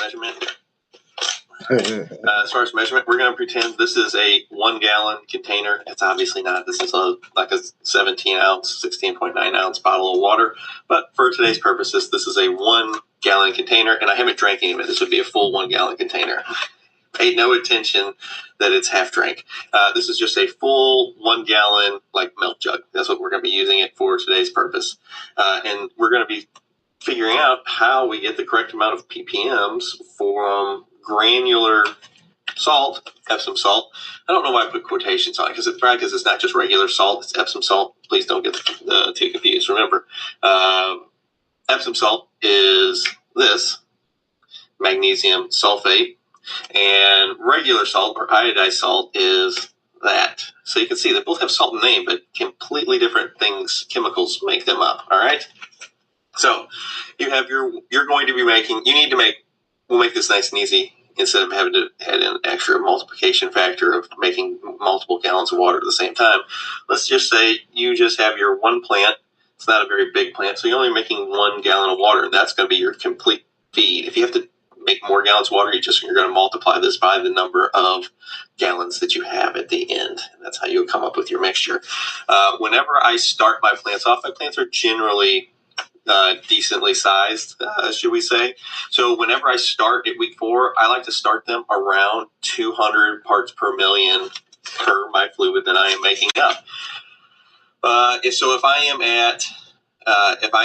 measurement, we're going to pretend this is a 1 gallon container. It's obviously not. This is like a 17 ounce, 16.9 ounce bottle of water. But for today's purposes, this is a 1 gallon container, and I haven't drank any of it. This would be a full 1 gallon container. Pay no attention that it's half drank. This is just a full 1 gallon like milk jug. That's what we're going to be using it for today's purpose. And we're going to be figuring out how we get the correct amount of ppms from granular salt, Epsom salt. I don't know why I put quotations on it because it's not just regular salt, it's Epsom salt. Please don't get too confused. Remember, Epsom salt is this magnesium sulfate, and regular salt or iodized salt is that. So you can see they both have salt in the name, but completely different things, chemicals make them up. All right. So you have you're going to be making, we'll make this nice and easy instead of having to add an extra multiplication factor of making multiple gallons of water at the same time. Let's just say you just have your 1 plant. It's not a very big plant, so you're only making 1 gallon of water, and that's going to be your complete feed. If you have to make more gallons of water, you're going to multiply this by the number of gallons that you have at the end, and that's how you'll come up with your mixture. Whenever I start my plants off, my plants are generally decently sized, should we say. So whenever I start at week 4, I like to start them around 200 parts per million per my fluid that I am making up. So if I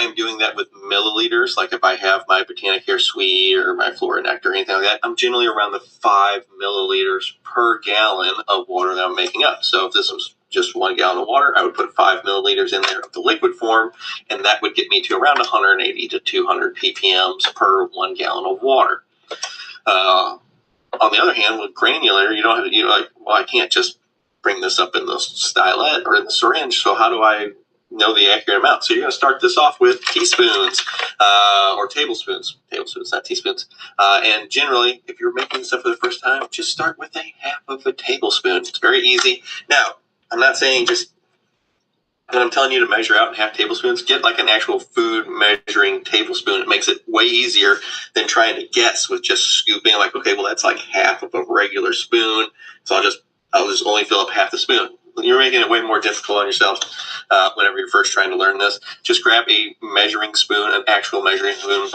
am doing that with milliliters, like if I have my Botanicare Sweet or my Flora Nectar or anything like that, I'm generally around the 5 milliliters per gallon of water that I'm making up. So if this was just 1 gallon of water, I would put 5 milliliters in there of the liquid form, and that would get me to around 180 to 200 ppms per 1 gallon of water. On the other hand, with granular, you don't have I can't just bring this up in the stylet or in the syringe, so how do I know the accurate amount? So you're going to start this off with teaspoons or tablespoons, not teaspoons. And generally, if you're making stuff for the first time, just start with a half of a tablespoon. It's very easy. Now, I'm not saying just when I'm telling you to measure out in half tablespoons, get like an actual food measuring tablespoon. It makes it way easier than trying to guess with just scooping. Like, okay, well, that's like half of a regular spoon, so I'll just only fill up half the spoon. You're making it way more difficult on yourself whenever you're first trying to learn this. Just grab a measuring spoon, an actual measuring spoon,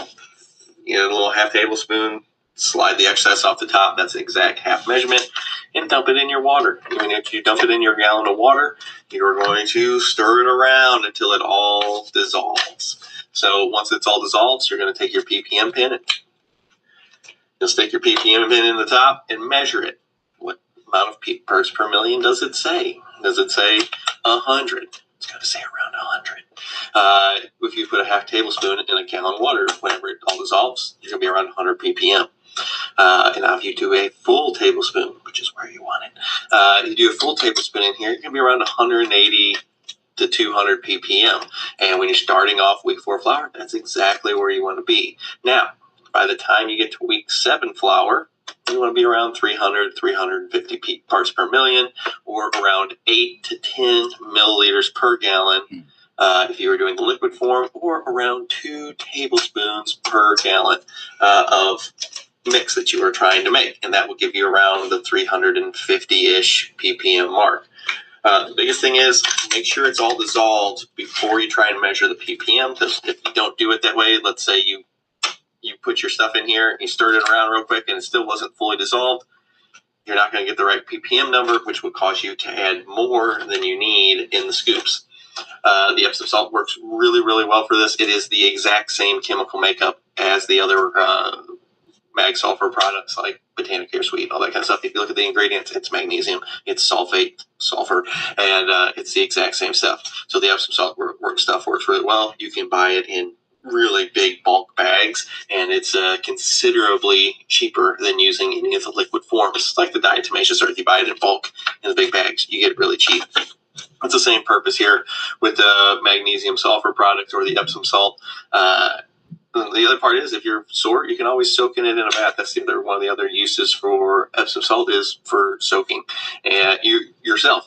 a little half tablespoon, slide the excess off the top. That's the exact half measurement, and dump it in your water. And if you dump it in your gallon of water, you're going to stir it around until it all dissolves. So once it's all dissolved, you're going to take your ppm pin and you'll stick your ppm pin in the top and measure it. What amount of parts per million does it say? Does it say 100? It's going to say around 100. If you put a half tablespoon in a gallon of water, whenever it all dissolves, you're going to be around 100 ppm. And now if you do a full tablespoon, which is where you want it, you do a full tablespoon in here, you're going to be around 180 to 200 ppm. And when you're starting off week 4 flour, that's exactly where you want to be. Now, by the time you get to week 7 flour, you want to be around 300, 350 parts per million, or around 8 to 10 milliliters per gallon if you were doing the liquid form, or around 2 tablespoons per gallon of mix that you are trying to make. And that will give you around the 350-ish ppm mark. The biggest thing is make sure it's all dissolved before you try and measure the ppm, because if you don't do it that way, let's say you put your stuff in here, you stirred it around real quick, and it still wasn't fully dissolved, you're not going to get the right ppm number, which would cause you to add more than you need in the scoops. The Epsom salt works really, really well for this. It is the exact same chemical makeup as the other mag sulfur products like Botanicare Sweet, all that kind of stuff. If you look at the ingredients, it's magnesium, it's sulfate, sulfur, and it's the exact same stuff. So the Epsom salt stuff works really well. You can buy it in really big bulk bags, and it's considerably cheaper than using any of the liquid forms. It's like the diatomaceous earth. You buy it in bulk in the big bags, you get it really cheap. It's the same purpose here with the magnesium sulfur product or the Epsom salt. the other part is, if you're sore, you can always soak in it in a bath. That's the other one of the other uses for Epsom salt is for soaking, and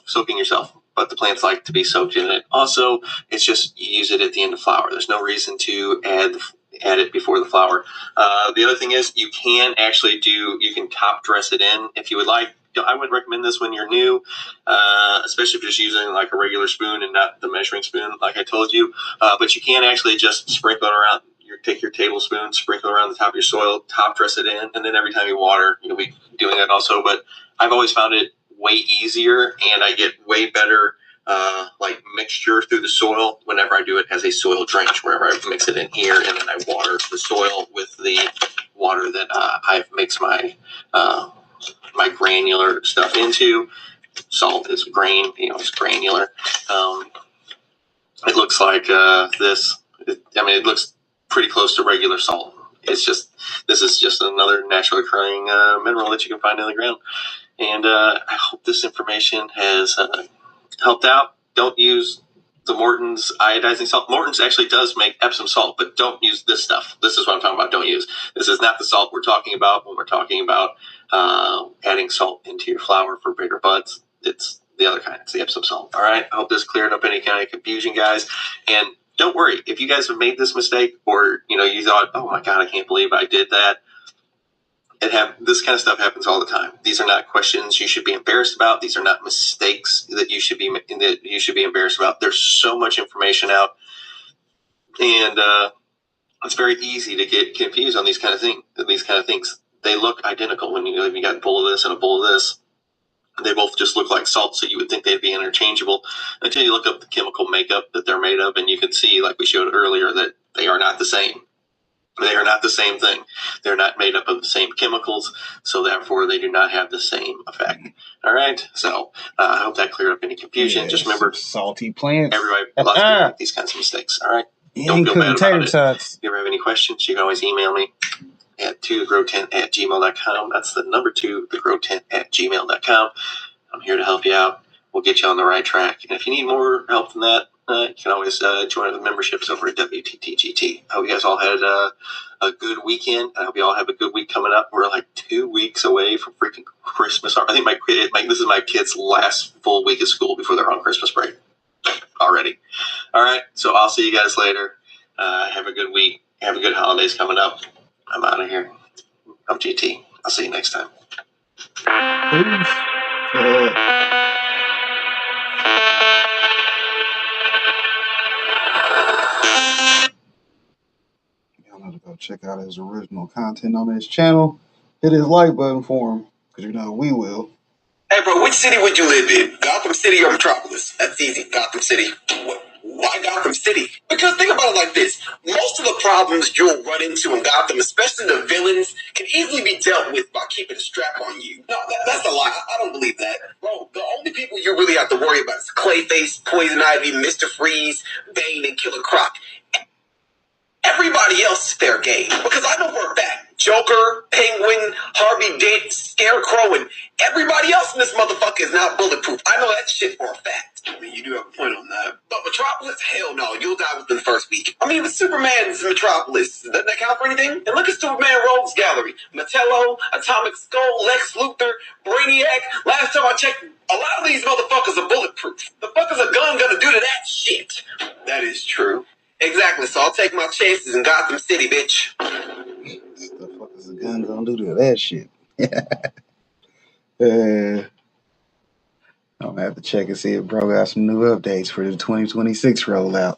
soaking yourself. But the plants like to be soaked in it. Also, it's just you use it at the end of flower. There's no reason to add it before the flower. The other thing is you can top dress it in if you would like. I would recommend this when you're new, especially if you're just using like a regular spoon and not the measuring spoon like I told you. But you can actually just sprinkle it around. Take your tablespoon, sprinkle around the top of your soil, top dress it in, and then every time you water, you'll be doing that also. But I've always found it way easier, and I get way better mixture through the soil whenever I do it as a soil drench, wherever I mix it in here, and then I water the soil with the water that I've mixed my granular stuff into. Salt is grain, it's granular. It looks like this. It looks pretty close to regular salt. This is just another naturally occurring mineral that you can find in the ground. And I hope this information has helped out. Don't use the Morton's iodizing salt. Morton's actually does make Epsom salt, but don't use this stuff. This is what I'm talking about. Don't use. This is not the salt we're talking about when we're talking about adding salt into your flower for bigger buds. It's the other kind. It's the Epsom salt. All right. I hope this cleared up any kind of confusion, guys. And don't worry if you guys have made this mistake, or you thought, oh my God, I can't believe I did that. This kind of stuff happens all the time. These are not questions you should be embarrassed about. These are not mistakes that you should be embarrassed about. There's so much information out, and it's very easy to get confused on these kind of things. They look identical when you got a bowl of this and a bowl of this. They both just look like salt, so you would think they'd be interchangeable until you look up the chemical makeup that they're made of, and you can see, like we showed earlier, that they are not the same. They are not the same thing. They're not made up of the same chemicals, so therefore they do not have the same effect. All right, so I hope that cleared up any confusion. Yeah, just remember, salty plants. Everybody, lots of people make these kinds of mistakes. All right, don't feel bad about it. If you ever have any questions, you can always email me at 2thegrow10@gmail.com. That's the number 2thegrow10@gmail.com. I'm here to help you out. We'll get you on the right track. And if you need more help than that, you can always join the memberships over at WTTGT. I hope you guys all had a good weekend. I hope you all have a good week coming up. We're like 2 weeks away from freaking Christmas. I think this is my kid's last full week of school before they're on Christmas break already. All right, so I'll see you guys later. Have a good week. Have a good holidays coming up. I'm out of here. I'm GT. I'll see you next time. Y'all know to go check out his original content on his channel. Hit his like button for him, because we will. Hey, bro, which city would you live in? Gotham City or Metropolis? That's easy. Gotham City. Why Gotham City? Because think about it like this. Most of the problems you'll run into in Gotham, especially the villains, can easily be dealt with by keeping a strap on you. No, that's a lie. I don't believe that. Bro, the only people you really have to worry about is Clayface, Poison Ivy, Mr. Freeze, Bane, and Killer Croc. Everybody else is fair game. Because I know for a fact, Joker, Penguin, Harvey Dent, Scarecrow, and everybody else in this motherfucker is not bulletproof. I know that shit for a fact. I mean, you do have a point on that. But Metropolis? Hell no. You'll die within the first week. I mean, the Superman's Metropolis. Doesn't that count for anything? And look at Superman Rogues Gallery. Metello, Atomic Skull, Lex Luthor, Brainiac. Last time I checked, a lot of these motherfuckers are bulletproof. The fuck is a gun gonna do to that shit? That is true. Exactly, so I'll take my chances in Gotham City, bitch. What the fuck is a gun gonna do to that shit? I'm gonna have to check and see if bro got some new updates for the 2026 rollout.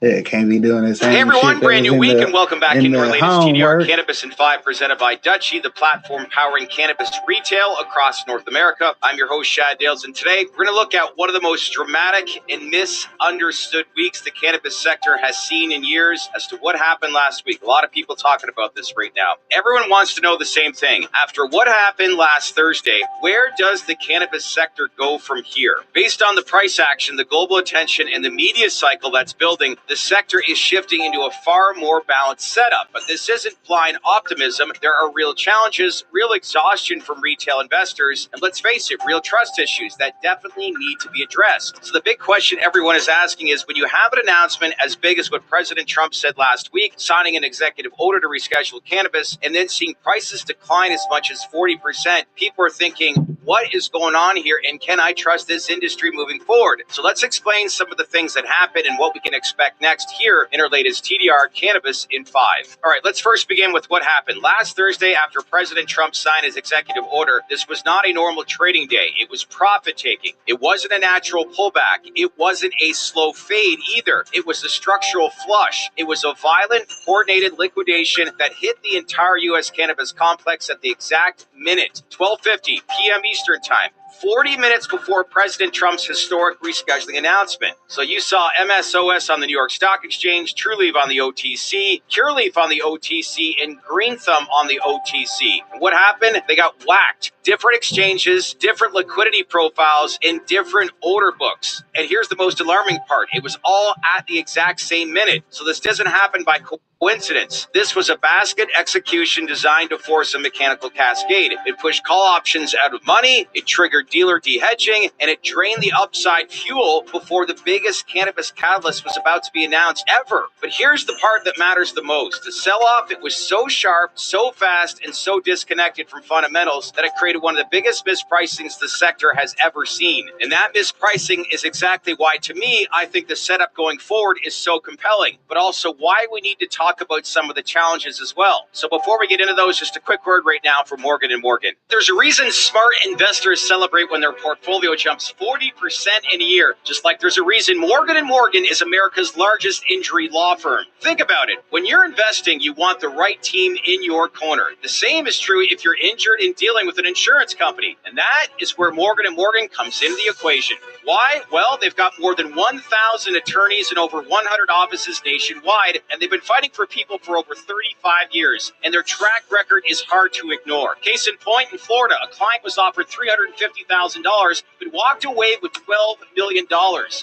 Yeah, can't be doing this. Hey everyone, brand new week and welcome back into our latest TDR Cannabis in 5 presented by Dutchie, the platform powering cannabis retail across North America. I'm your host, Shad Dales, and today we're going to look at one of the most dramatic and misunderstood weeks the cannabis sector has seen in years as to what happened last week. A lot of people talking about this right now. Everyone wants to know the same thing. After what happened last Thursday, where does the cannabis sector go from here? Based on the price action, the global attention, and the media cycle that's building, the sector is shifting into a far more balanced setup. But this isn't blind optimism. There are real challenges, real exhaustion from retail investors, and let's face it, real trust issues that definitely need to be addressed. So the big question everyone is asking is, when you have an announcement as big as what President Trump said last week, signing an executive order to reschedule cannabis, and then seeing prices decline as much as 40%, people are thinking, what is going on here, and can I trust this industry moving forward? So let's explain some of the things that happened and what we can expect next here in our latest TDR Cannabis in 5. All right, let's first begin with what happened. Last Thursday, after President Trump signed his executive order, this was not a normal trading day. It was profit-taking. It wasn't a natural pullback. It wasn't a slow fade either. It was a structural flush. It was a violent, coordinated liquidation that hit the entire U.S. cannabis complex at the exact minute, 12:50 p.m. Eastern Time, 40 minutes before President Trump's historic rescheduling announcement. So you saw MSOS on the New York Stock Exchange, Trulieve on the OTC, Cureleaf on the OTC, and Green Thumb on the OTC. And what happened? They got whacked. Different exchanges, different liquidity profiles, and different order books. And here's the most alarming part. It was all at the exact same minute. So this doesn't happen by coincidence. This was a basket execution designed to force a mechanical cascade. It pushed call options out of money, it triggered dealer de-hedging, and it drained the upside fuel before the biggest cannabis catalyst was about to be announced ever. But here's the part that matters the most. The sell-off, it was so sharp, so fast, and so disconnected from fundamentals that it created one of the biggest mispricings the sector has ever seen. And that mispricing is exactly why, to me, I think the setup going forward is so compelling, but also why we need to talk about some of the challenges as well. So before we get into those, just a quick word right now for Morgan & Morgan. There's a reason smart investors celebrate when their portfolio jumps 40% in a year, just like there's a reason Morgan & Morgan is America's largest injury law firm. Think about it. When you're investing, you want the right team in your corner. The same is true if you're injured in dealing with an insurance company, and that is where Morgan & Morgan comes into the equation. Why? Well, they've got more than 1,000 attorneys in over 100 offices nationwide, and they've been fighting for people for over 35 years, and their track record is hard to ignore. Case in point, in Florida, a client was offered $350,000 but walked away with $12 million.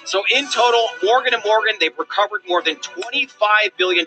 So in total, Morgan & Morgan, they've recovered more than $25 billion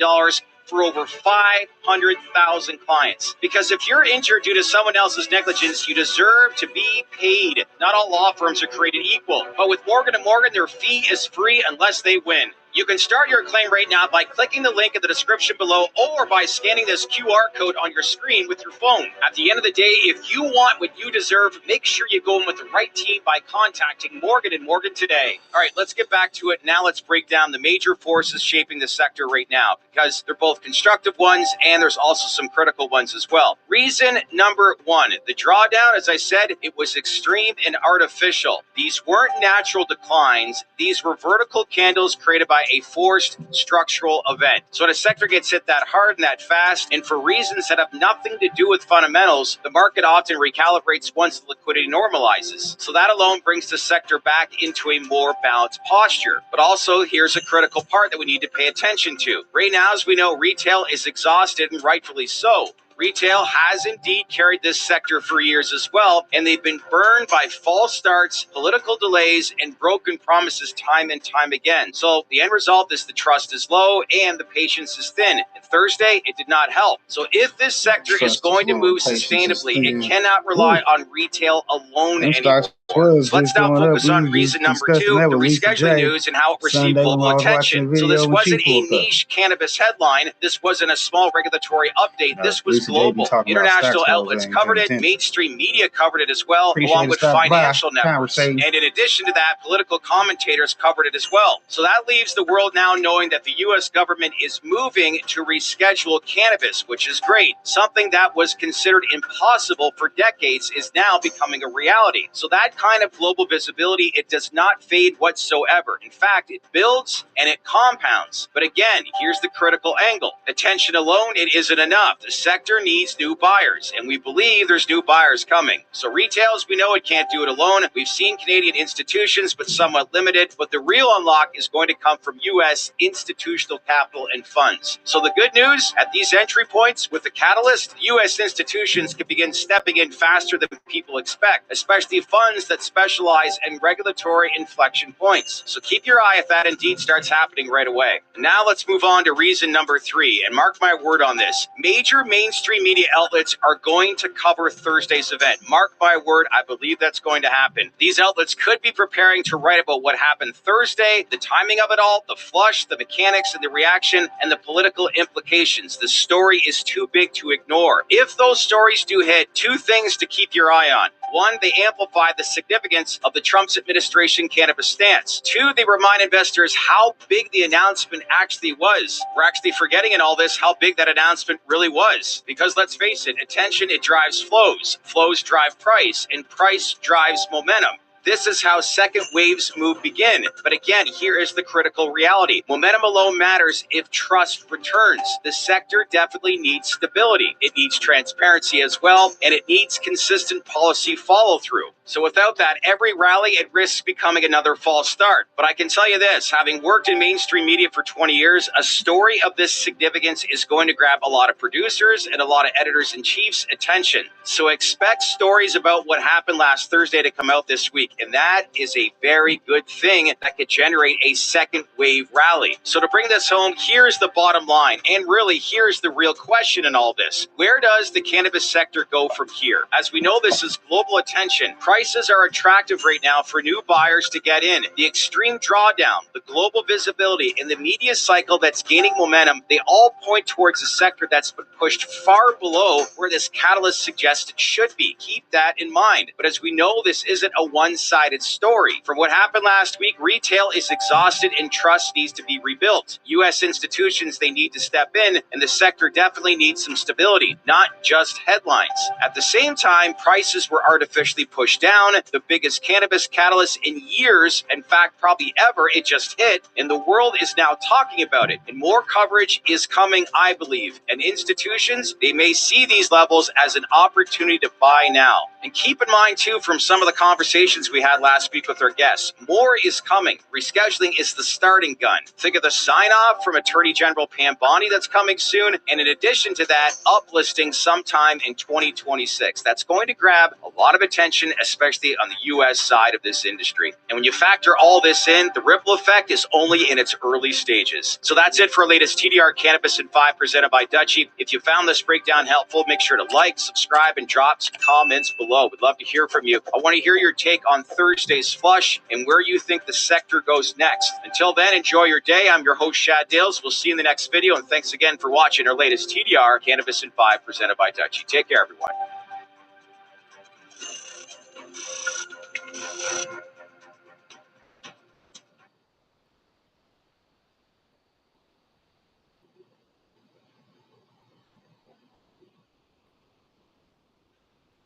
for over 500,000 clients. Because if you're injured due to someone else's negligence, you deserve to be paid. Not all law firms are created equal, but with Morgan & Morgan, their fee is free unless they win. You can start your claim right now by clicking the link in the description below or by scanning this QR code on your screen with your phone. At the end of the day, if you want what you deserve, make sure you go in with the right team by contacting Morgan & Morgan today. All right, let's get back to it. Now let's break down the major forces shaping the sector right now, because they're both constructive ones and there's also some critical ones as well. Reason number one, the drawdown, as I said, it was extreme and artificial. These weren't natural declines. These were vertical candles created by a forced structural event. So when a sector gets hit that hard and that fast, and for reasons that have nothing to do with fundamentals, the market often recalibrates once the liquidity normalizes. So that alone brings the sector back into a more balanced posture. But also, here's a critical part that we need to pay attention to. Right now, as we know, retail is exhausted, and rightfully so. Retail has indeed carried this sector for years as well, and they've been burned by false starts, political delays, and broken promises time and time again. So the end result is the trust is low and the patience is thin. And Thursday, it did not help. So if this sector is going to move sustainably, it cannot rely on retail alone anymore. So let's now focus on reason number two, the rescheduling news and how it received global attention. So this wasn't a niche cannabis headline. This wasn't a small regulatory update. This was global. International outlets covered it. Mainstream media covered it as well, along with financial networks. And in addition to that, political commentators covered it as well. So that leaves the world now knowing that the U.S. government is moving to reschedule cannabis, which is great. Something that was considered impossible for decades is now becoming a reality. So that kind of global visibility, it does not fade whatsoever. In fact, it builds and it compounds. But again, here's the critical angle. Attention alone, it isn't enough. The sector needs new buyers, and we believe there's new buyers coming. So retail, as we know, it can't do it alone. We've seen Canadian institutions, but somewhat limited. But the real unlock is going to come from U.S. institutional capital and funds. So the good news, at these entry points with the catalyst, U.S. institutions can begin stepping in faster than people expect, especially funds that specialize in regulatory inflection points. So keep your eye if that indeed starts happening right away. Now let's move on to reason number 3, and mark my word on this. Major mainstream media outlets are going to cover Thursday's event. Mark my word, I believe that's going to happen. These outlets could be preparing to write about what happened Thursday, the timing of it all, the flush, the mechanics and the reaction, and the political implications. The story is too big to ignore. If those stories do hit, 2 things to keep your eye on. 1, they amplify the significance of the Trump administration cannabis stance. 2, they remind investors how big the announcement actually was. We're actually forgetting in all this how big that announcement really was. Because let's face it, attention, it drives flows. Flows drive price, and price drives momentum. This is how second waves move begin. But again, here is the critical reality. Momentum alone matters if trust returns. The sector definitely needs stability. It needs transparency as well, and it needs consistent policy follow through. So without that, every rally, it risks becoming another false start. But I can tell you this, having worked in mainstream media for 20 years, a story of this significance is going to grab a lot of producers and a lot of editors-in-chief's attention. So expect stories about what happened last Thursday to come out this week. And that is a very good thing that could generate a second wave rally. So to bring this home, here's the bottom line. And really, here's the real question in all this. Where does the cannabis sector go from here? As we know, this is global attention. Prices are attractive right now for new buyers to get in. The extreme drawdown, the global visibility, and the media cycle that's gaining momentum, they all point towards a sector that's been pushed far below where this catalyst suggests it should be. Keep that in mind. But as we know, this isn't a one-sided story. From what happened last week, retail is exhausted and trust needs to be rebuilt. U.S. institutions, they need to step in, and the sector definitely needs some stability, not just headlines. At the same time, prices were artificially pushed down. The biggest cannabis catalyst in years, in fact, probably ever, it just hit, and the world is now talking about it. And more coverage is coming, I believe. And institutions, they may see these levels as an opportunity to buy now. And keep in mind, too, from some of the conversations we had last week with our guests, more is coming. Rescheduling is the starting gun. Think of the sign-off from Attorney General Pam Bondi that's coming soon, and in addition to that, uplisting sometime in 2026. That's going to grab a lot of attention, especially on the U.S. side of this industry. And when you factor all this in, the ripple effect is only in its early stages. So that's it for our latest TDR Cannabis in 5 presented by Dutchie. If you found this breakdown helpful, make sure to like, subscribe, and drop some comments below. We'd love to hear from you. I want to hear your take on Thursday's flush and where you think the sector goes next. Until then, enjoy your day. I'm your host, Shad Dales. We'll see you in the next video, and thanks again for watching our latest TDR Cannabis in 5 presented by Dutchie. Take care, everyone.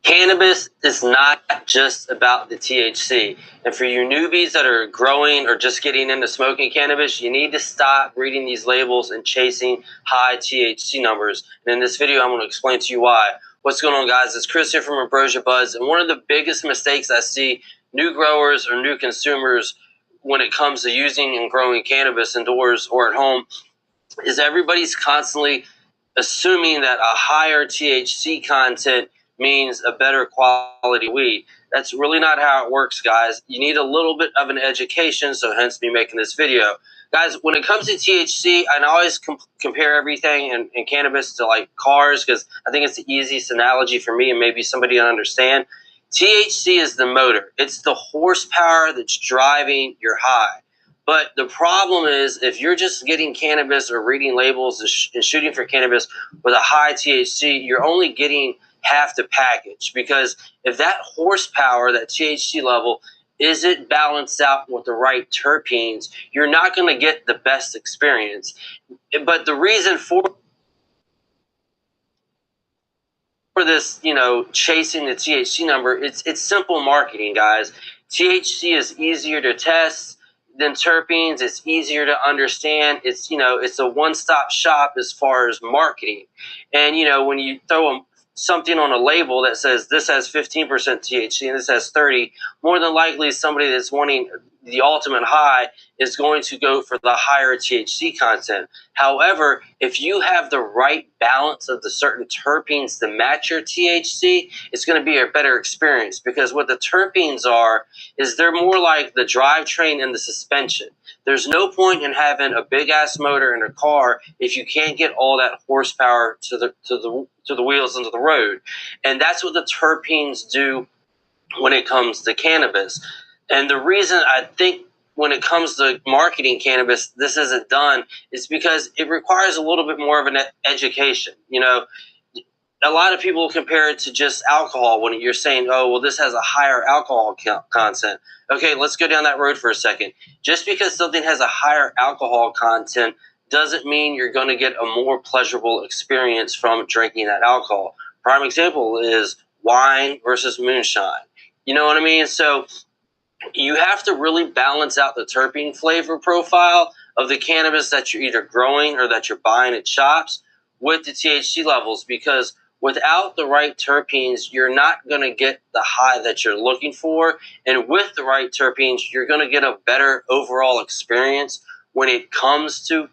Cannabis is not just about the THC. And for you newbies that are growing or just getting into smoking cannabis, you need to stop reading these labels and chasing high THC numbers. And in this video, I'm going to explain to you why. What's going on, guys? It's Chris here from Ambrosia Buzz. And one of the biggest mistakes I see new growers or new consumers when it comes to using and growing cannabis indoors or at home is everybody's constantly assuming that a higher THC content means a better quality weed. That's really not how it works, guys. You need a little bit of an education, so hence me making this video. Guys, when it comes to THC, I always compare everything in cannabis to like cars because I think it's the easiest analogy for me and maybe somebody to understand. THC is the motor. It's the horsepower that's driving your high. But the problem is if you're just getting cannabis or reading labels and shooting for cannabis with a high THC, you're only getting half the package, because if that horsepower, that THC level, isn't balanced out with the right terpenes, you're not going to get the best experience. But the reason for this, chasing the THC number, it's simple marketing, guys. THC is easier to test than terpenes. It's easier to understand. It's a one-stop shop as far as marketing. And when you throw something on a label that says this has 15% THC and this has 30, more than likely somebody that's wanting the ultimate high is going to go for the higher THC content. However, if you have the right balance of the certain terpenes to match your THC, it's going to be a better experience, because what the terpenes are is they're more like the drivetrain and the suspension. There's no point in having a big ass motor in a car if you can't get all that horsepower to the wheels into the road. And that's what the terpenes do when it comes to cannabis. And the reason I think when it comes to marketing cannabis, this isn't done, is because it requires a little bit more of an education. You know, a lot of people compare it to just alcohol when you're saying, oh, well, this has a higher alcohol content. Okay, let's go down that road for a second. Just because something has a higher alcohol content doesn't mean you're going to get a more pleasurable experience from drinking that alcohol. Prime example is wine versus moonshine. You know what I mean? So you have to really balance out the terpene flavor profile of the cannabis that you're either growing or that you're buying at shops with the THC levels, because without the right terpenes, you're not going to get the high that you're looking for. And with the right terpenes, you're going to get a better overall experience when it comes to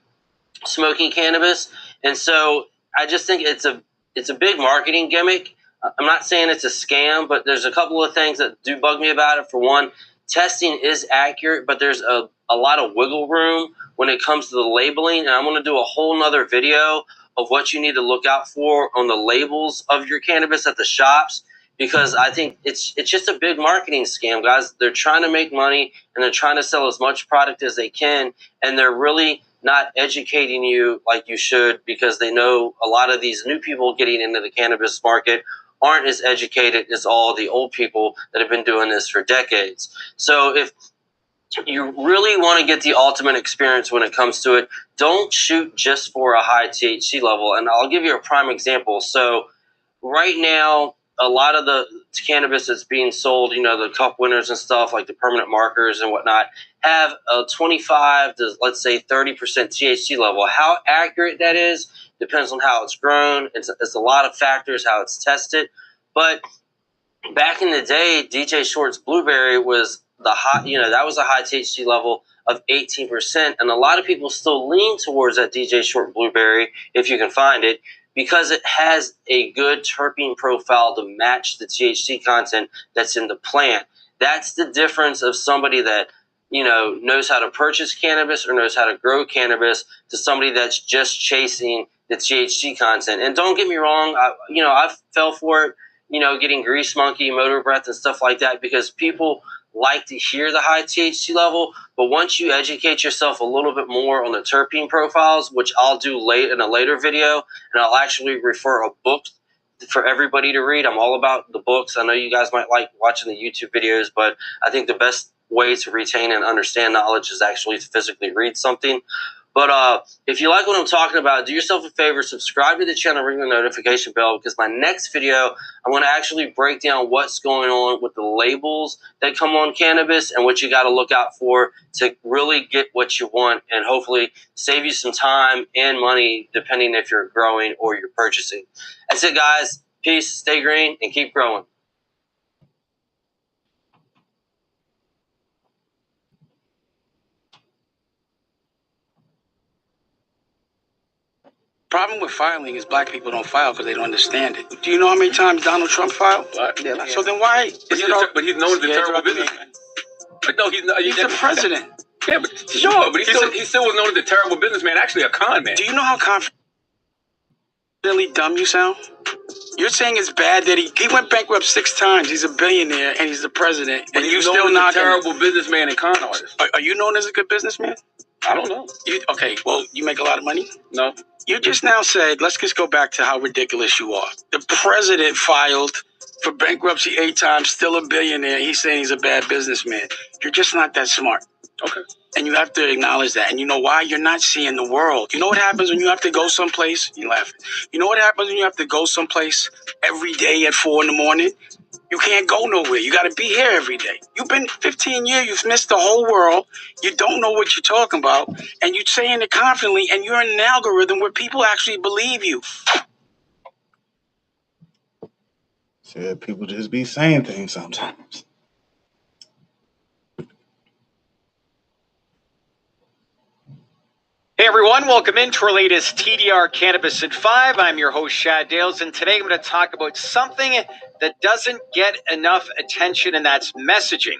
smoking cannabis. And so I just think it's a big marketing gimmick. I'm not saying it's a scam, but there's a couple of things that do bug me about it. For one, testing is accurate, but there's a lot of wiggle room when it comes to the labeling. And I'm going to do a whole nother video of what you need to look out for on the labels of your cannabis at the shops, because I think it's just a big marketing scam, guys. They're trying to make money and they're trying to sell as much product as they can, and they're really not educating you like you should, because they know a lot of these new people getting into the cannabis market aren't as educated as all the old people that have been doing this for decades. So if you really want to get the ultimate experience when it comes to it, don't shoot just for a high THC level. And I'll give you a prime example. So right now, a lot of the cannabis that's being sold, you know, the cup winners and stuff, like the permanent markers and whatnot, have a 25 to, let's say, 30% THC level. How accurate that is depends on how it's grown. It's a lot of factors, how it's tested. But back in the day, DJ Short's Blueberry was the high, you know, that was a high THC level of 18%. And a lot of people still lean towards that DJ Short Blueberry, if you can find it, because it has a good terpene profile to match the THC content that's in the plant. That's the difference of somebody that, you know, knows how to purchase cannabis or knows how to grow cannabis to somebody that's just chasing the THC content. And don't get me wrong, I fell for it, you know, getting grease monkey, motor breath, and stuff like that, because people like to hear the high THC level. But once you educate yourself a little bit more on the terpene profiles, which I'll do late in a later video, and I'll actually refer a book for everybody to read. I'm all about the books. I know you guys might like watching the YouTube videos, but I think the best way to retain and understand knowledge is actually to physically read something. But if you like what I'm talking about, do yourself a favor, subscribe to the channel, ring the notification bell, because my next video, I'm going to actually break down what's going on with the labels that come on cannabis and what you got to look out for to really get what you want and hopefully save you some time and money, depending if you're growing or you're purchasing. That's it, guys. Peace, stay green, and keep growing. Problem with filing is black people don't file because they don't understand it. Do you know how many times Donald Trump filed? Yeah. So then why? But he's known as a terrible businessman. But no, he's the president. Yeah, but sure, but he still was known as a terrible businessman. Actually, a con man. Do you know how confidently dumb you sound? You're saying it's bad that he went bankrupt 6 times. He's a billionaire and he's the president, but and you still not a terrible businessman and con artist. Are you known as a good businessman? I don't know. Okay, well, you make a lot of money? No. You just now said, let's just go back to how ridiculous you are. The president filed for bankruptcy 8 times, still a billionaire. He's saying he's a bad businessman. You're just not that smart. Okay. And you have to acknowledge that. And you know why? You're not seeing the world. You know what happens when you have to go someplace? You laugh. You know what happens when you have to go someplace every day at 4 in the morning? You can't go nowhere. You got to be here every day. You've been 15 years. You've missed the whole world. You don't know what you're talking about. And you're saying it confidently. And you're in an algorithm where people actually believe you. Said people just be saying things sometimes. Hey everyone, welcome into our latest TDR Cannabis in 5. I'm your host, Shad Dales, and today I'm going to talk about something that doesn't get enough attention, and that's messaging.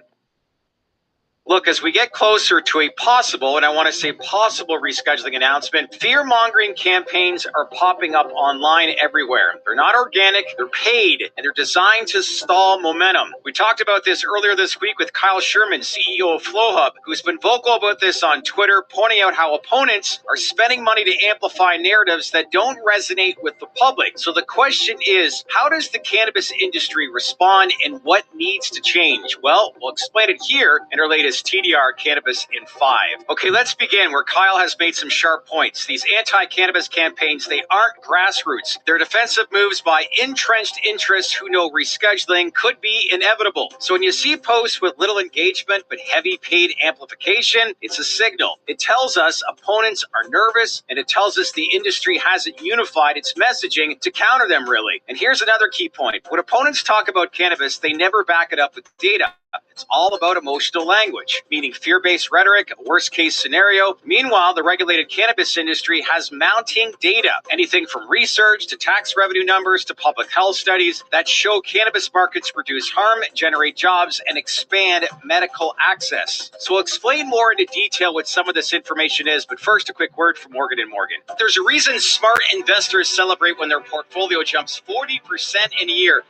Look, as we get closer to a possible, and I want to say possible, rescheduling announcement, fear-mongering campaigns are popping up online everywhere. They're not organic, they're paid, and they're designed to stall momentum. We talked about this earlier this week with Kyle Sherman, CEO of FlowHub, who's been vocal about this on Twitter, pointing out how opponents are spending money to amplify narratives that don't resonate with the public. So the question is, how does the cannabis industry respond, and what needs to change? Well, we'll explain it here in our latest TDR Cannabis in 5. Okay, let's begin where Kyle has made some sharp points. These anti-cannabis campaigns, they aren't grassroots. They're defensive moves by entrenched interests who know rescheduling could be inevitable. So when you see posts with little engagement but heavy paid amplification, it's a signal. It tells us opponents are nervous, and it tells us the industry hasn't unified its messaging to counter them, really. And here's another key point. When opponents talk about cannabis, they never back it up with data. It's all about emotional language, meaning fear-based rhetoric, a worst-case scenario. Meanwhile, the regulated cannabis industry has mounting data, anything from research to tax revenue numbers to public health studies that show cannabis markets reduce harm, generate jobs, and expand medical access. So we'll explain more into detail what some of this information is, but first a quick word from Morgan & Morgan. There's a reason smart investors celebrate when their portfolio jumps 40% in a year.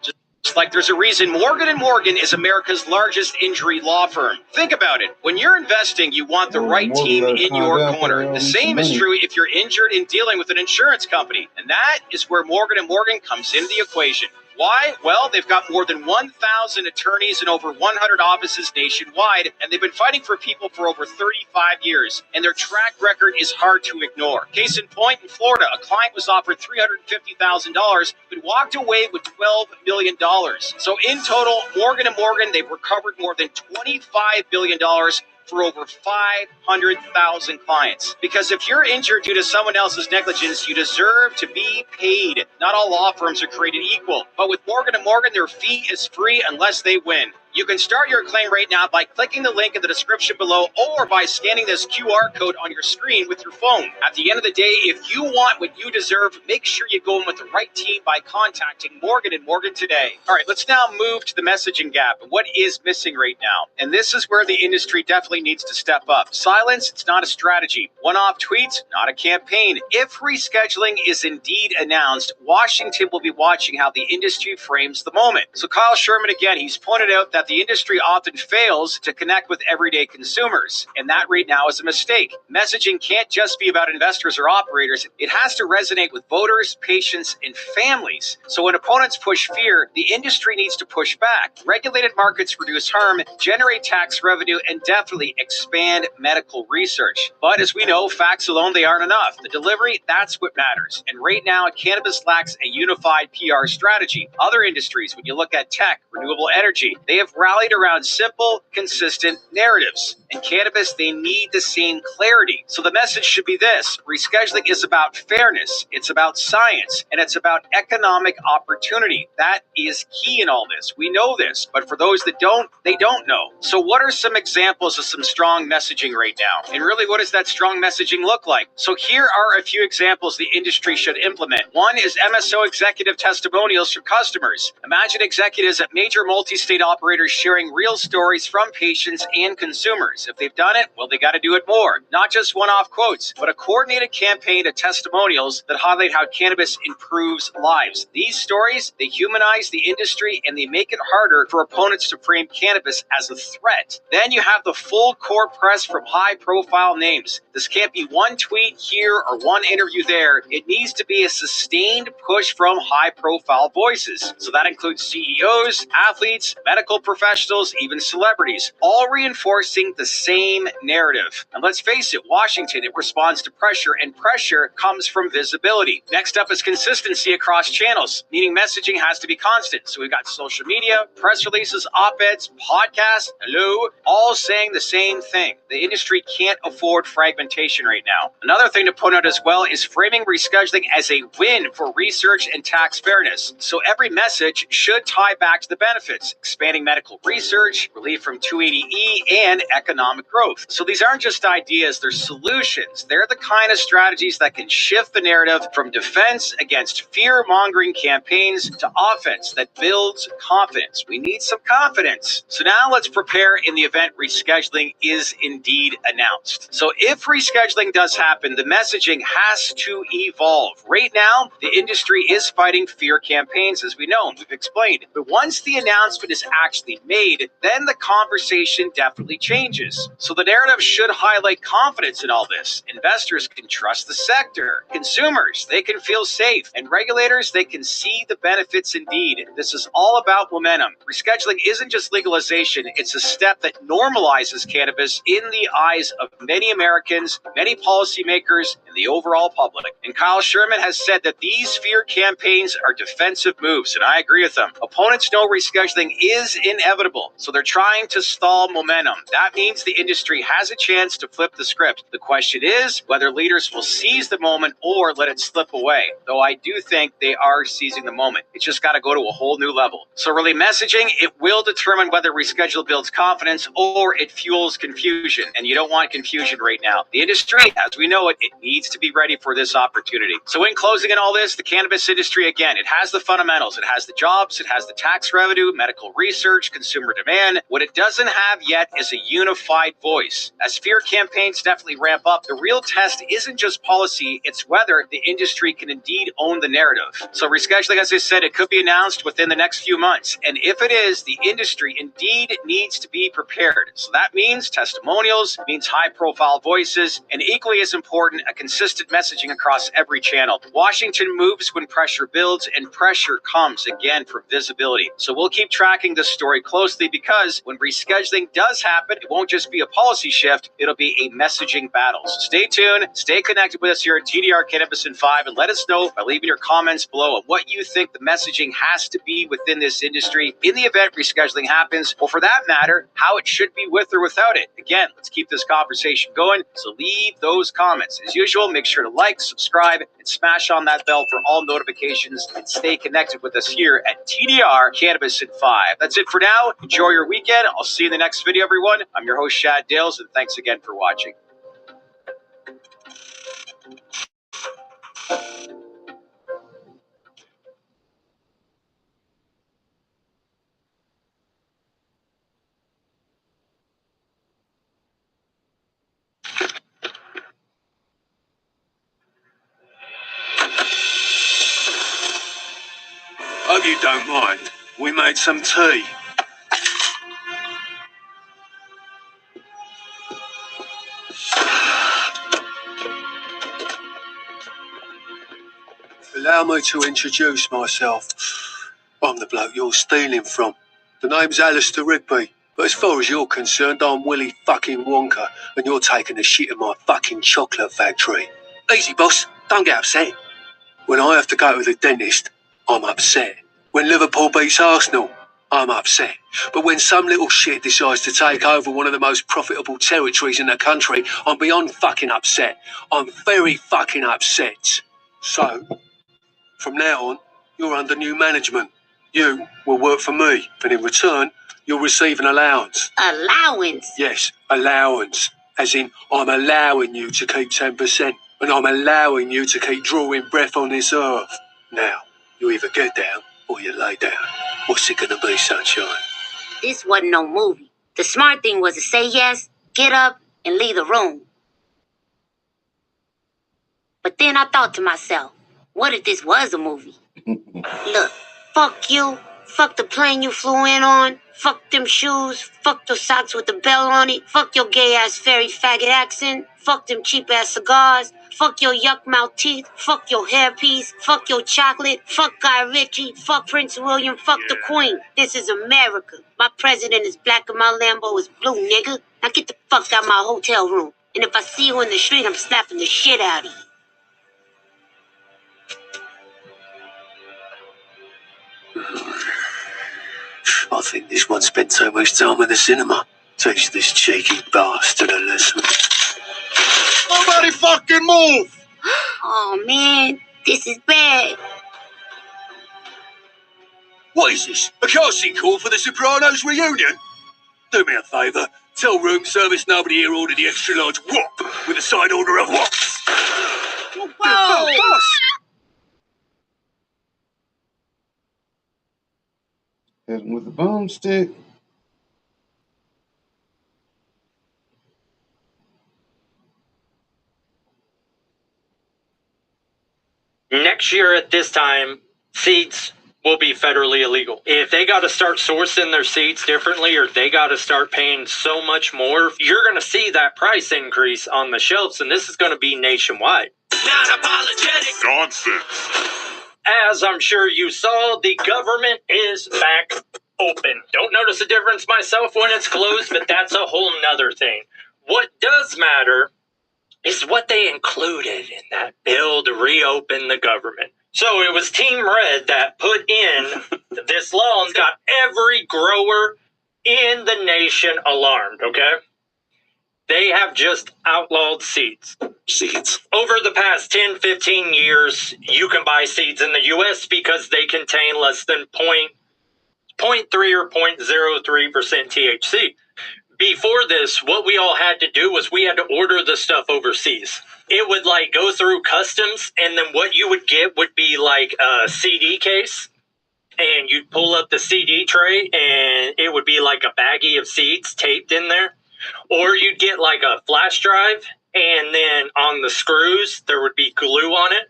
Just like there's a reason Morgan & Morgan is America's largest injury law firm. Think about it. When you're investing, you want the right team in your corner. The same is true if you're injured in dealing with an insurance company. And that is where Morgan & Morgan comes into the equation. Why? Well, they've got more than 1,000 attorneys and over 100 offices nationwide, and they've been fighting for people for over 35 years, and their track record is hard to ignore. Case in point, in Florida, a client was offered $350,000, but walked away with $12 million. So in total, Morgan & Morgan, they've recovered more than $25 billion for over 500,000 clients. Because if you're injured due to someone else's negligence, you deserve to be paid. Not all law firms are created equal, but with Morgan & Morgan, their fee is free unless they win. You can start your claim right now by clicking the link in the description below or by scanning this QR code on your screen with your phone. At the end of the day, if you want what you deserve, make sure you go in with the right team by contacting Morgan & Morgan today. All right, let's now move to the messaging gap and what is missing right now. And this is where the industry definitely needs to step up. Silence, it's not a strategy. One-off tweets, not a campaign. If rescheduling is indeed announced, Washington will be watching how the industry frames the moment. So Kyle Sherman, again, he's pointed out that the industry often fails to connect with everyday consumers, and that right now is a mistake. Messaging can't just be about investors or operators. It has to resonate with voters, patients, and families. So when opponents push fear, the industry needs to push back. Regulated markets reduce harm, generate tax revenue, and definitely expand medical research. But as we know, facts alone, they aren't enough. The delivery, that's what matters. And right now, cannabis lacks a unified PR strategy. Other industries, when you look at tech, renewable energy, they have rallied around simple, consistent narratives. In cannabis, they need the same clarity. So the message should be this: rescheduling is about fairness, it's about science, and it's about economic opportunity. That is key in all this. We know this, but for those that don't, they don't know. So what are some examples of some strong messaging right now? And really, what does that strong messaging look like? So here are a few examples the industry should implement. One is MSO executive testimonials from customers. Imagine executives at major multi-state operators sharing real stories from patients and consumers. If they've done it, well, they got to do it more. Not just one-off quotes, but a coordinated campaign of testimonials that highlight how cannabis improves lives. These stories, they humanize the industry and they make it harder for opponents to frame cannabis as a threat. Then you have the full court press from high-profile names. This can't be one tweet here or one interview there. It needs to be a sustained push from high-profile voices. So that includes CEOs, athletes, medical professionals, even celebrities, all reinforcing the same narrative. And let's face it, Washington, it responds to pressure, and pressure comes from visibility. Next up is consistency across channels, meaning messaging has to be constant. So we've got social media, press releases, op-eds, podcasts, all saying the same thing. The industry can't afford fragmentation right now. Another thing to point out as well is framing rescheduling as a win for research and tax fairness. So every message should tie back to the benefits, expanding medical research, relief from 280E, and economic economic growth. So these aren't just ideas, they're solutions. They're the kind of strategies that can shift the narrative from defense against fear-mongering campaigns to offense that builds confidence. We need some confidence. So now let's prepare in the event rescheduling is indeed announced. So if rescheduling does happen, the messaging has to evolve. Right now, the industry is fighting fear campaigns, as we know, and we've explained. But once the announcement is actually made, then the conversation definitely changes. So the narrative should highlight confidence in all this. Investors can trust the sector. Consumers, they can feel safe. And regulators, they can see the benefits indeed. This is all about momentum. Rescheduling isn't just legalization, it's a step that normalizes cannabis in the eyes of many Americans, many policymakers, and the overall public. And Kyle Sherman has said that these fear campaigns are defensive moves, and I agree with them. Opponents know rescheduling is inevitable, so they're trying to stall momentum. That means the industry has a chance to flip the script. The question is whether leaders will seize the moment or let it slip away, though I do think they are seizing the moment. It's just got to go to a whole new level. So really messaging, it will determine whether reschedule builds confidence or it fuels confusion, and you don't want confusion right now. The industry, as we know it, it needs to be ready for this opportunity. So in closing in all this, the cannabis industry, again, it has the fundamentals. It has the jobs, it has the tax revenue, medical research, consumer demand. What it doesn't have yet is a unified voice. As fear campaigns definitely ramp up, the real test isn't just policy, it's whether the industry can indeed own the narrative. So rescheduling, as I said, it could be announced within the next few months. And if it is, the industry indeed needs to be prepared. So that means testimonials, means high-profile voices, and equally as important, a consistent messaging across every channel. Washington moves when pressure builds, and pressure comes again for visibility. So we'll keep tracking this story closely because when rescheduling does happen, it won't just be a policy shift, it'll be a messaging battle. So stay tuned, stay connected with us here at TDR Cannabis in 5, and let us know by leaving your comments below on what you think the messaging has to be within this industry in the event rescheduling happens, or for that matter, how it should be with or without it. Again, let's keep this conversation going, so leave those comments. As usual, make sure to like, subscribe, and smash on that bell for all notifications, and stay connected with us here at TDR Cannabis in 5. That's it for now. Enjoy your weekend. I'll see you in the next video, everyone. I'm your host, Shad Dales, and thanks again for watching. Hope you don't mind. We made some tea. Allow me to introduce myself. I'm the bloke you're stealing from. The name's Alistair Rigby, but as far as you're concerned, I'm Willy fucking Wonka, and you're taking a shit in my fucking chocolate factory. Easy, boss. Don't get upset. When I have to go to the dentist, I'm upset. When Liverpool beats Arsenal, I'm upset. But when some little shit decides to take over one of the most profitable territories in the country, I'm beyond fucking upset. I'm very fucking upset. So, from now on, you're under new management. You will work for me, and in return, you'll receive an allowance. Allowance? Yes, allowance. As in, I'm allowing you to keep 10%, and I'm allowing you to keep drawing breath on this earth. Now, you either get down, or you lay down. What's it gonna be, sunshine? This wasn't no movie. The smart thing was to say yes, get up, and leave the room. But then I thought to myself, what if this was a movie? Look, fuck you, fuck the plane you flew in on, fuck them shoes, fuck those socks with the bell on it, fuck your gay-ass fairy faggot accent, fuck them cheap-ass cigars, fuck your yuck-mouth teeth, fuck your hairpiece, fuck your chocolate, fuck Guy Ritchie, fuck Prince William, fuck the Queen. This is America. My president is black and my Lambo is blue, nigga. Now get the fuck out my hotel room. And if I see you in the street, I'm slapping the shit out of you. I think this one spent too much time in the cinema. Teach this cheeky bastard a lesson. Nobody fucking move! Oh, man, this is bad. What is this? A casting call for the Sopranos reunion? Do me a favour. Tell room service nobody here ordered the extra large whop with a side order of whops. Whoa! Hit him with the boomstick. Next year at this time, seeds will be federally illegal. If they got to start sourcing their seeds differently, or they got to start paying so much more, you're going to see that price increase on the shelves, and this is going to be nationwide. Not apologetic. Nonsense. As I'm sure you saw, the government is back open. Don't notice a difference myself when it's closed, but that's a whole nother thing. What does matter is what they included in that bill to reopen the government. So it was Team Red that put in this law and got every grower in the nation alarmed, okay? They have just outlawed seeds. Seeds. Over the past 10, 15 years, you can buy seeds in the U.S. because they contain less than 0.3 or 0.03% THC. Before this, what we all had to do was we had to order the stuff overseas. It would like go through customs, and then what you would get would be like a CD case, and you'd pull up the CD tray, and it would be like a baggie of seeds taped in there. Or you'd get like a flash drive, and then on the screws, there would be glue on it,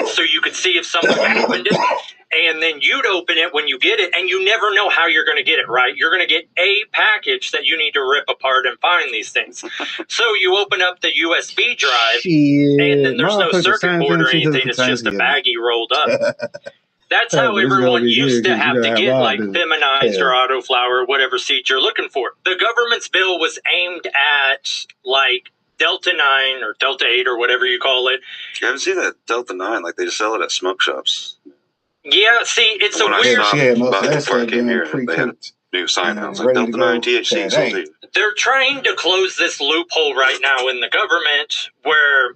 so you could see if someone opened it. And then you'd open it when you get it, and you never know how you're going to get it, right? You're going to get a package that you need to rip apart and find these things. So you open up the USB drive, and then there's no circuit board or anything. It's just a baggie rolled up. That's how everyone used to have to get like feminized or autoflower or whatever seed you're looking for. The government's bill was aimed at like Delta 9 or Delta 8 or whatever you call it. You haven't seen that Delta 9? Like, they just sell it at smoke shops. Yeah, see, it's a weird... Before I came here, they had a new sign out. It's like Delta 9 THC sold to you. They're trying to close this loophole right now in the government where,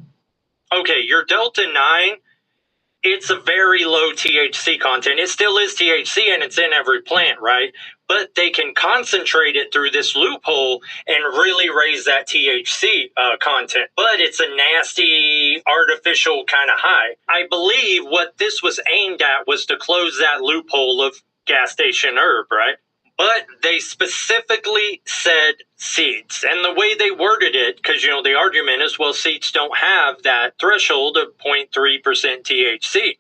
okay, your Delta 9, it's a very low THC content. It still is THC, and it's in every plant, right? But they can concentrate it through this loophole and really raise that THC content. But it's a nasty, artificial kind of high. I believe what this was aimed at was to close that loophole of gas station herb, right? But they specifically said seeds. And the way they worded it, because, you know, the argument is, well, seeds don't have that threshold of 0.3% THC.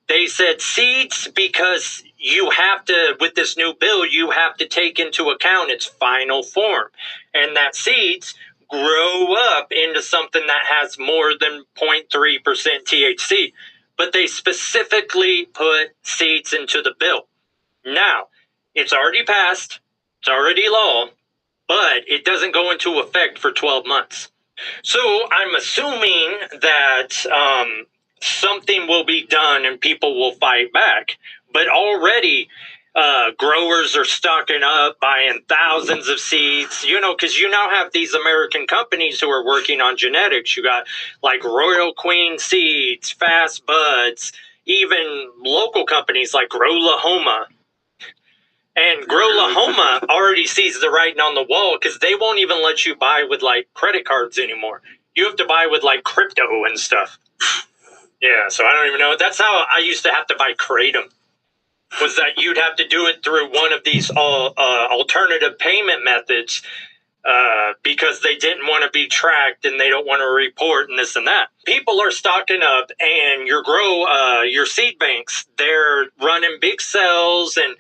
They said seeds because you have to, with this new bill, you have to take into account its final form. And that seeds grow up into something that has more than 0.3% THC. But they specifically put seeds into the bill. Now, it's already passed, it's already law, but it doesn't go into effect for 12 months. So I'm assuming that something will be done and people will fight back. But already growers are stocking up, buying thousands of seeds, you know, because you now have these American companies who are working on genetics. You got like Royal Queen Seeds, Fast Buds, even local companies like Growlahoma. And Growlahoma already sees the writing on the wall because they won't even let you buy with like credit cards anymore. You have to buy with like crypto and stuff. Yeah, so I don't even know. That's how I used to have to buy Kratom. Was that you'd have to do it through one of these alternative payment methods because they didn't want to be tracked and they don't want to report and this and that. People are stocking up, and your seed banks, they're running big sales, and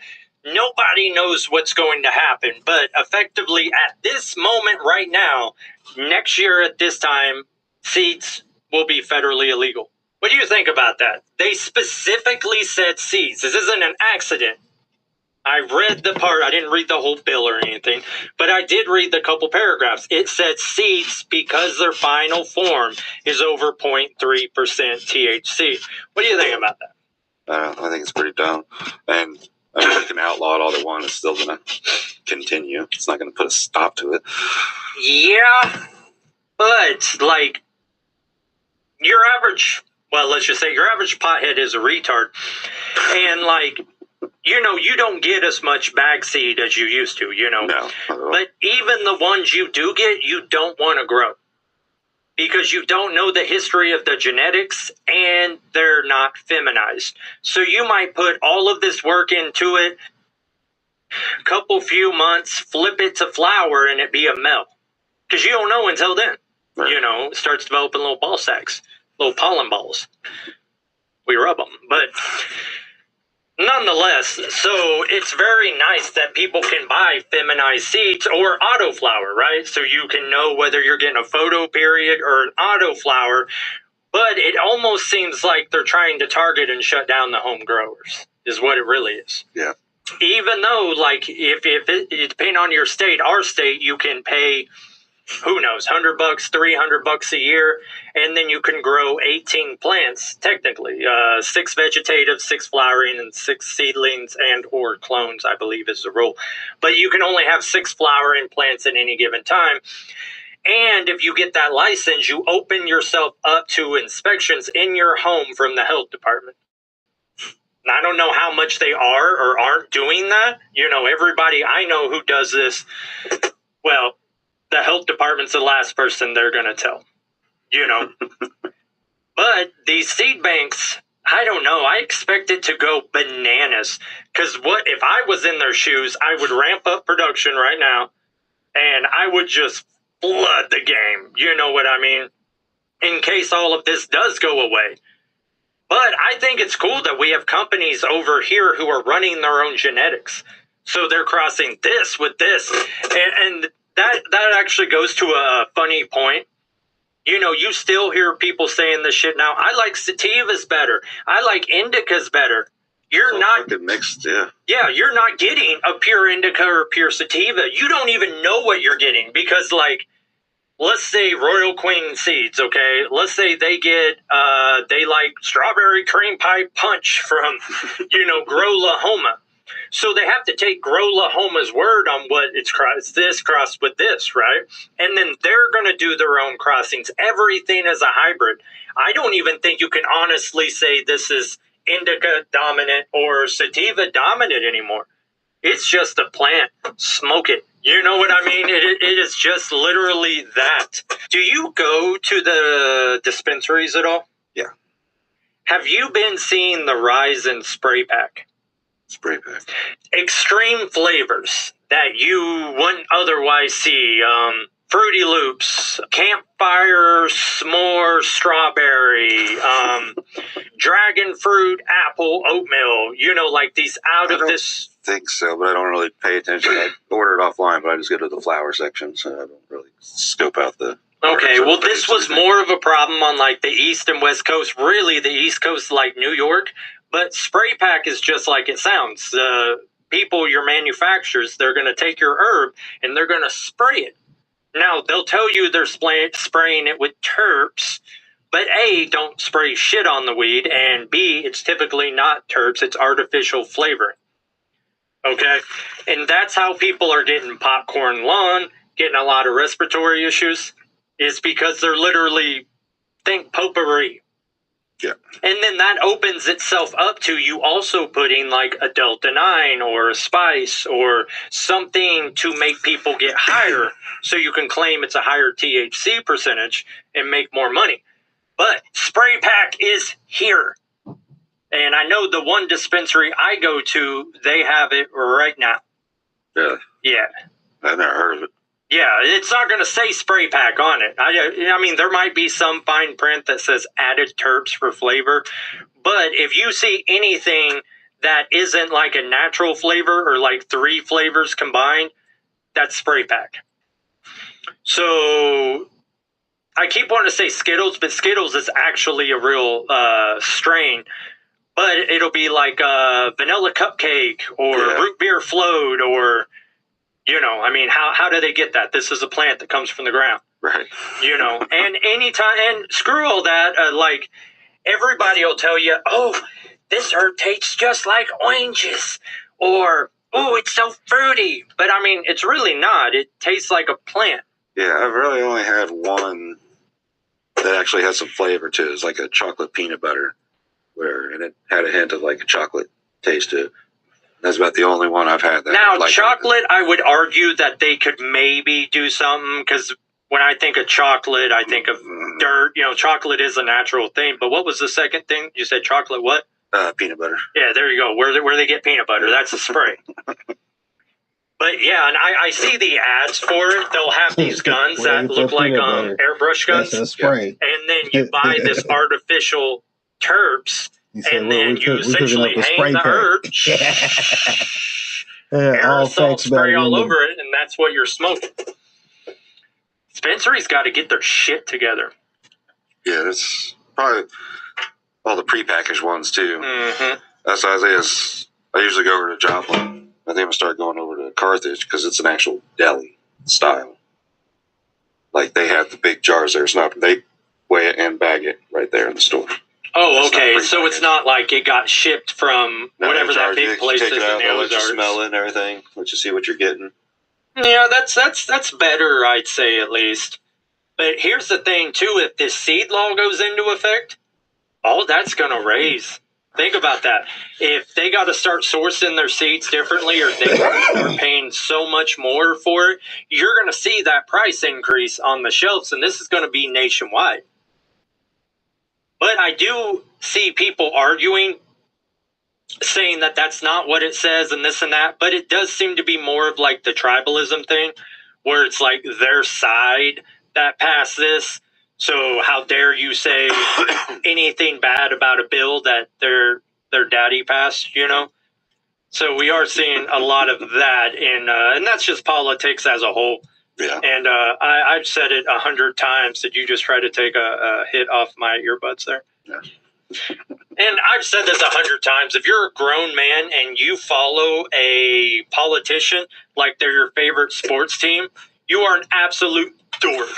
nobody knows what's going to happen. But effectively, at this moment right now, next year at this time, seeds will be federally illegal. What do you think about that? They specifically said seeds. This isn't an accident. I read the part. I didn't read the whole bill or anything, but I did read the couple paragraphs. It said seeds because their final form is over 0.3% THC. What do you think about that? I think it's pretty dumb. And I mean, they can outlaw it all they want. It's still going to continue. It's not going to put a stop to it. Yeah, but like your average, well, let's just say your average pothead is a retard. And like you don't get as much bag seed as you used to, No. But even the ones you do get, you don't want to grow. Because you don't know the history of the genetics and they're not feminized. So you might put all of this work into it, few months, flip it to flower, and it be a male. Because you don't know until then. Right. It starts developing little ball sacks, little pollen balls. We rub them. But nonetheless, so it's very nice that people can buy feminized seeds or auto flower, right? So you can know whether you're getting a photo period or an auto flower. But it almost seems like they're trying to target and shut down the home growers, is what it really is. Yeah. Even though, like, if it depending on your state, our state, you can pay, who knows, $100, $300 a year, and then you can grow 18 plants, technically. 6 vegetative, 6 flowering, and 6 seedlings and or clones, I believe is the rule. But you can only have 6 flowering plants at any given time. And if you get that license, you open yourself up to inspections in your home from the health department. And I don't know how much they are or aren't doing that. Everybody I know who does this, well, the health department's the last person they're going to tell. But these seed banks, I don't know. I expect it to go bananas. Because what if I was in their shoes, I would ramp up production right now, and I would just flood the game. You know what I mean? In case all of this does go away. But I think it's cool that we have companies over here who are running their own genetics. So they're crossing this with this. And that actually goes to a funny point. You still hear people saying this shit now. I like sativas better. I like indicas better. You're not mixed, yeah. Yeah, you're not getting a pure indica or pure sativa. You don't even know what you're getting because, like, let's say Royal Queen seeds, okay? Let's say they get, they like strawberry cream pie punch from, Grow-Lahoma. So they have to take Grow-Lahoma's word on what it's this crossed with this, right? And then they're going to do their own crossings. Everything is a hybrid. I don't even think you can honestly say this is indica dominant or sativa dominant anymore. It's just a plant. Smoke it. You know what I mean? It is just literally that. Do you go to the dispensaries at all? Yeah. Have you been seeing the rise in spray pack? Spray pack. Extreme flavors that you wouldn't otherwise see. Fruity Loops, Campfire, S'more, Strawberry, Dragon Fruit, Apple, Oatmeal. Like these out of this. Think so, but I don't really pay attention. I order it offline, but I just go to the flower section, so I don't really scope out the... Okay, well, this was more of a problem on, like, the East and West Coast. Really, the East Coast, like New York. But spray pack is just like it sounds. People, your manufacturers, they're going to take your herb, and they're going to spray it. Now, they'll tell you they're spraying it with terps, but A, don't spray shit on the weed, and B, it's typically not terps, it's artificial flavoring. Okay? And that's how people are getting popcorn lung, getting a lot of respiratory issues, is because they're literally, think potpourri. Yeah. And then that opens itself up to you also putting like a Delta-9 or a spice or something to make people get higher so you can claim it's a higher THC percentage and make more money. But spray pack is here. And I know the one dispensary I go to, they have it right now. Yeah. Yeah. I've never heard of it. Yeah, it's not going to say spray pack on it. I mean, there might be some fine print that says added terps for flavor. But if you see anything that isn't like a natural flavor or like 3 flavors combined, that's spray pack. So I keep wanting to say Skittles, but Skittles is actually a real strain. But it'll be like a vanilla cupcake or root beer float or... I mean, how do they get that? This is a plant that comes from the ground. Right. And anytime, and screw all that, like, everybody will tell you, oh, this herb tastes just like oranges, or, oh, it's so fruity. But, I mean, it's really not. It tastes like a plant. Yeah, I've really only had one that actually has some flavor, too. It's like a chocolate peanut butter, and it had a hint of, like, a chocolate taste to it. That's about the only one I've had. That Now, like chocolate, I would argue that they could maybe do something, because when I think of chocolate, I think of dirt. You know, chocolate is a natural thing. But what was the second thing? You said chocolate what? Peanut butter. Yeah, there you go. Where they get peanut butter, that's a spray. But yeah, and I see the ads for it. They'll have these guns that look like airbrush guns. That's a spray. And then you buy this artificial terps, and then you essentially hang the herb, aerosol spray all over it, and that's what you're smoking. Dispensary's got to get their shit together. Yeah, that's probably all the prepackaged ones too. Mm-hmm. That's Isaiah's. I usually go over to Joplin. I think I'm gonna start going over to Carthage because it's an actual deli style. Like they have the big jars there. It's not, they weigh it and bag it right there in the store. Oh, okay. So it's not like it got shipped from whatever that big place is in the Let you Ozarks. smell it and everything. Let you see what you're getting. Yeah, that's better, I'd say, at least. But here's the thing, too. If this seed law goes into effect, all that's going to raise. Think about that. If they got to start sourcing their seeds differently, or they are paying so much more for it, you're going to see that price increase on the shelves, and this is going to be nationwide. But I do see people arguing, saying that that's not what it says and this and that, but it does seem to be more of like the tribalism thing, where it's like their side that passed this. So how dare you say anything bad about a bill that their daddy passed, you know? So we are seeing a lot of that, and that's just politics as a whole. Yeah. And I've said it 100 times. Did you just try to take a hit off my earbuds there? Yeah. And I've said this 100 times. If you're a grown man and you follow a politician like they're your favorite sports team, you are an absolute dork.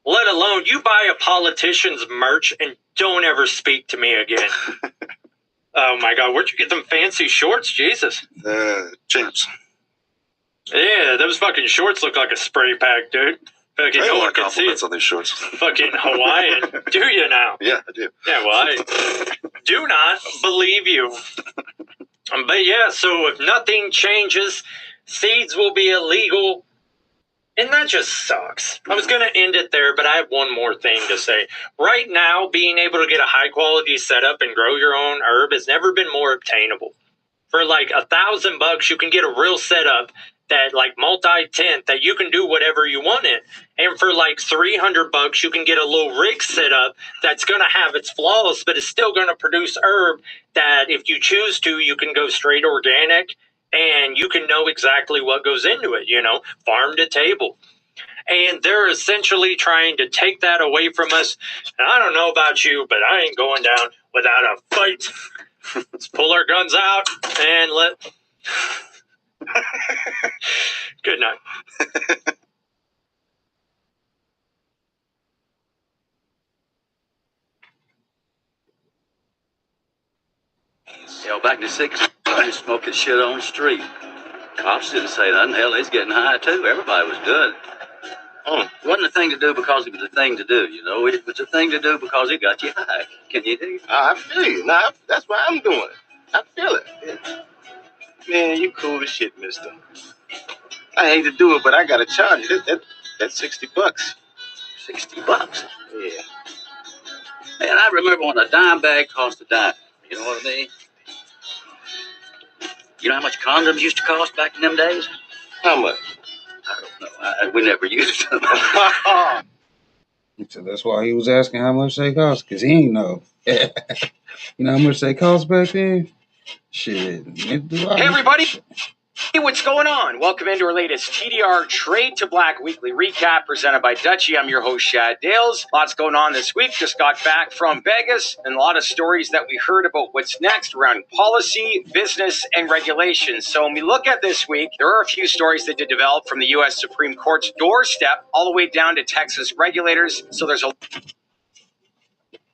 Let alone you buy a politician's merch and don't ever speak to me again. Oh my God, where'd you get them fancy shorts? Jesus. Champs. Yeah, those fucking shorts look like a spray pack, dude. Fucking I no got one can see compliments it. on these shorts. Fucking Hawaiian. Do you now? Yeah, I do. Yeah, well, I do not believe you. But yeah, so if nothing changes, seeds will be illegal. And that just sucks. I was going to end it there, but I have one more thing to say. Right now, being able to get a high-quality setup and grow your own herb has never been more obtainable. For like $1,000, you can get a real setup that like multi-tint that you can do whatever you want in. And for like $300, you can get a little rig setup that's going to have its flaws, but it's still going to produce herb that if you choose to, you can go straight organic. And you can know exactly what goes into it, you know, farm to table. And they're essentially trying to take that away from us. And I don't know about you, but I ain't going down without a fight. Let's pull our guns out and let... Good night. Hell, back in the 60s, I was smoking shit on the street. Cops didn't say nothing. Hell, it's getting high, too. Everybody was doing it. It wasn't a thing to do because it was a thing to do, you know. It was a thing to do because it got you high. Can you do? I feel you. Nah, that's why I'm doing it. I feel it. Yeah. Man, you cool as shit, mister. I hate to do it, but I gotta charge you. That's $60. $60? Yeah. Man, I remember when a dime bag cost a dime. You know what I mean? You know how much condoms used to cost back in them days? How much? I don't know. We never used them. So that's why he was asking how much they cost, because he ain't know. You know how much they cost back then? Shit. Hey, everybody. Hey, what's going on? Welcome into our latest TDR Trade to Black weekly recap presented by Dutchie. I'm your host, Shad Dales. Lots going on this week. Just got back from Vegas and a lot of stories that we heard about what's next around policy, business, and regulations. So when we look at this week, there are a few stories that did develop from the U.S. Supreme Court's doorstep all the way down to Texas regulators. So there's a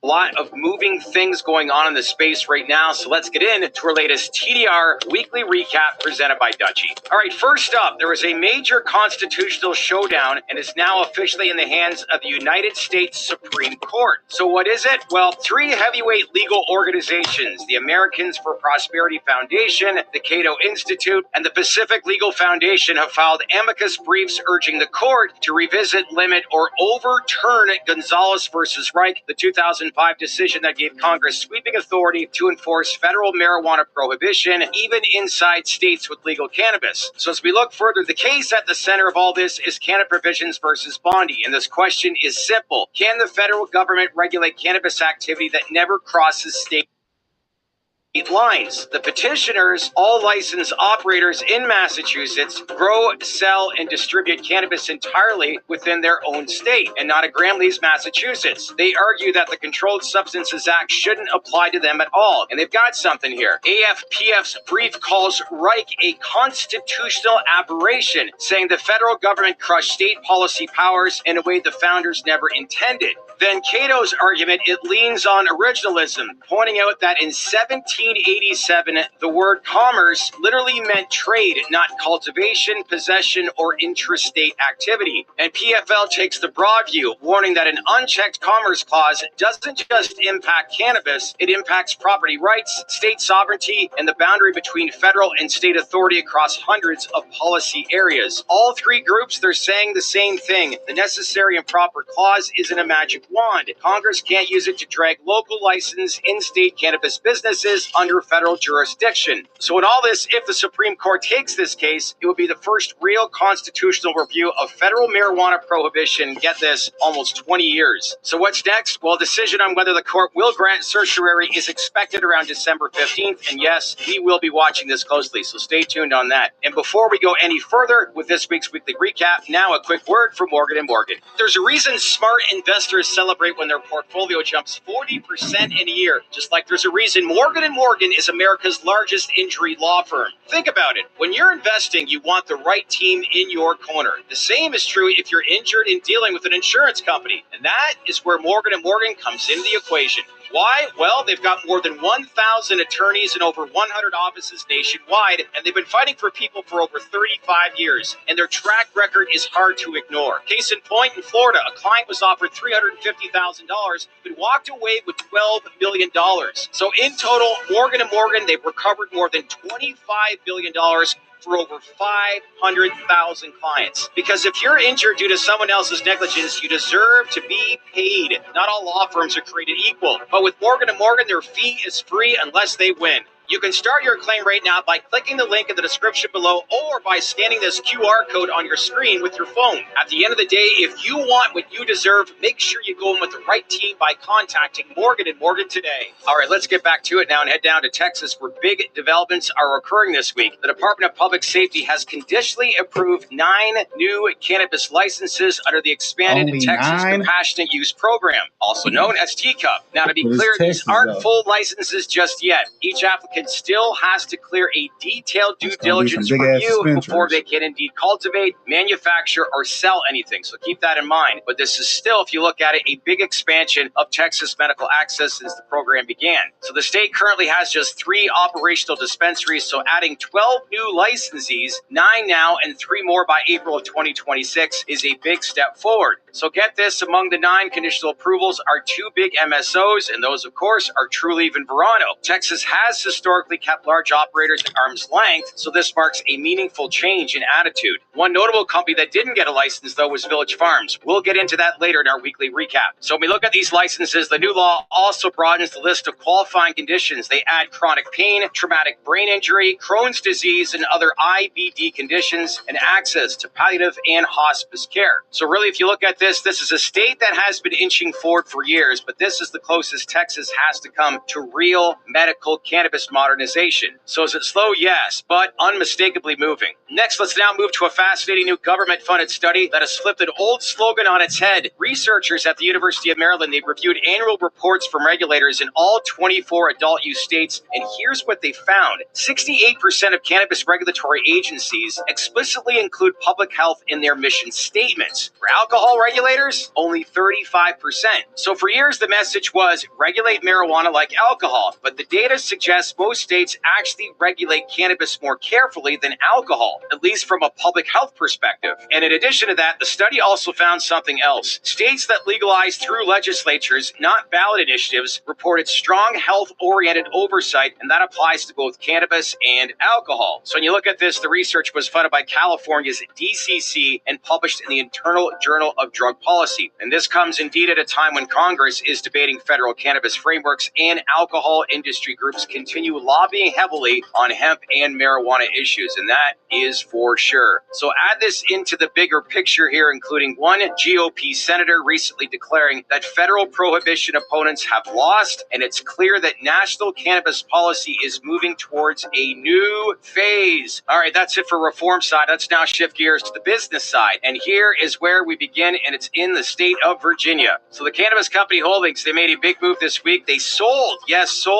A lot of moving things going on in the space right now, so let's get into our latest TDR weekly recap presented by Dutchie. All right, first up, there was a major constitutional showdown and is now officially in the hands of the United States Supreme Court. So what is it? Well, three heavyweight legal organizations, the Americans for Prosperity Foundation, the Cato Institute, and the Pacific Legal Foundation have filed amicus briefs urging the court to revisit, limit, or overturn Gonzalez versus Reich, the 2005 decision that gave Congress sweeping authority to enforce federal marijuana prohibition, even inside states with legal cannabis. So as we look further, the case at the center of all this is Cannabis Provisions versus Bondi, and this question is simple. Can the federal government regulate cannabis activity that never crosses state lines? The petitioners, all licensed operators in Massachusetts, grow, sell, and distribute cannabis entirely within their own state and not a Gramley's, Massachusetts. They argue that the Controlled Substances Act shouldn't apply to them at all, and they've got something here. AFPF's brief calls Reich a constitutional aberration, saying the federal government crushed state policy powers in a way the founders never intended. Then Cato's argument, it leans on originalism, pointing out that in 1787, the word commerce literally meant trade, not cultivation, possession, or intrastate activity. And PFL takes the broad view, warning that an unchecked commerce clause doesn't just impact cannabis, it impacts property rights, state sovereignty, and the boundary between federal and state authority across hundreds of policy areas. All three groups, they're saying the same thing. The necessary and proper clause isn't a magic wand. Congress can't use it to drag local licensed in-state cannabis businesses under federal jurisdiction. So in all this, if the Supreme Court takes this case, it would be the first real constitutional review of federal marijuana prohibition, get this, almost 20 years. So what's next? Well, a decision on whether the court will grant certiorari is expected around December 15th, and yes, we will be watching this closely, so stay tuned on that. And before we go any further with this week's weekly recap, now a quick word from Morgan & Morgan. There's a reason smart investors celebrate when their portfolio jumps 40% in a year, just like there's a reason Morgan & Morgan is America's largest injury law firm. Think about it. When you're investing, you want the right team in your corner. The same is true if you're injured in dealing with an insurance company, and that is where Morgan & Morgan comes into the equation. Why? Well, they've got more than 1,000 attorneys in over 100 offices nationwide, and they've been fighting for people for over 35 years, and their track record is hard to ignore. Case in point, in Florida, a client was offered $350,000, but walked away with $12 million. So in total, Morgan & Morgan, they've recovered more than $25 billion for over 500,000 clients. Because if you're injured due to someone else's negligence, you deserve to be paid. Not all law firms are created equal, but with Morgan & Morgan, their fee is free unless they win. You can start your claim right now by clicking the link in the description below or by scanning this QR code on your screen with your phone. At the end of the day, if you want what you deserve, make sure you go in with the right team by contacting Morgan & Morgan today. All right, let's get back to it now and head down to Texas where big developments are occurring this week. The Department of Public Safety has conditionally approved 9 new cannabis licenses under the expanded Texas Compassionate Use Program, also known as TCUP. Now, to be clear, these aren't full licenses just yet. Each applicant still has to clear a detailed due diligence review before they can indeed cultivate, manufacture, or sell anything. So keep that in mind. But this is still, if you look at it, a big expansion of Texas medical access since the program began. So the state currently has just 3 operational dispensaries, so adding 12 new licensees, 9 now and 3 more by April of 2026 is a big step forward. So get this, among the 9 conditional approvals are 2 big MSOs, and those, of course, are Trulieve and Verano. Texas has historically kept large operators at arm's length, so this marks a meaningful change in attitude. One notable company that didn't get a license, though, was Village Farms. We'll get into that later in our weekly recap. So when we look at these licenses, the new law also broadens the list of qualifying conditions. They add chronic pain, traumatic brain injury, Crohn's disease, and other IBD conditions, and access to palliative and hospice care. So really, if you look at this is a state that has been inching forward for years, but this is the closest Texas has to come to real medical cannabis modernization. So is it slow? Yes, but unmistakably moving. Next, let's now move to a fascinating new government-funded study that has flipped an old slogan on its head. Researchers at the University of Maryland, they reviewed annual reports from regulators in all 24 adult-use states, and here's what they found. 68% of cannabis regulatory agencies explicitly include public health in their mission statements. For alcohol regulators, only 35%. So for years, the message was regulate marijuana like alcohol, but the data suggests most states actually regulate cannabis more carefully than alcohol, at least from a public health perspective. And in addition to that, the study also found something else. States that legalize through legislatures, not ballot initiatives, reported strong health-oriented oversight, and that applies to both cannabis and alcohol. So when you look at this, the research was funded by California's DCC and published in the Internal Journal of Drug Policy. And this comes indeed at a time when Congress is debating federal cannabis frameworks and alcohol industry groups continue lobbying heavily on hemp and marijuana issues, and that is for sure. So add this into the bigger picture here, including one GOP senator recently declaring that federal prohibition opponents have lost, and it's clear that national cannabis policy is moving towards a new phase. All right, that's it for reform side. Let's now shift gears to the business side, and here is where we begin, and it's in the state of Virginia. So the Cannabis Company Holdings, they made a big move this week. They sold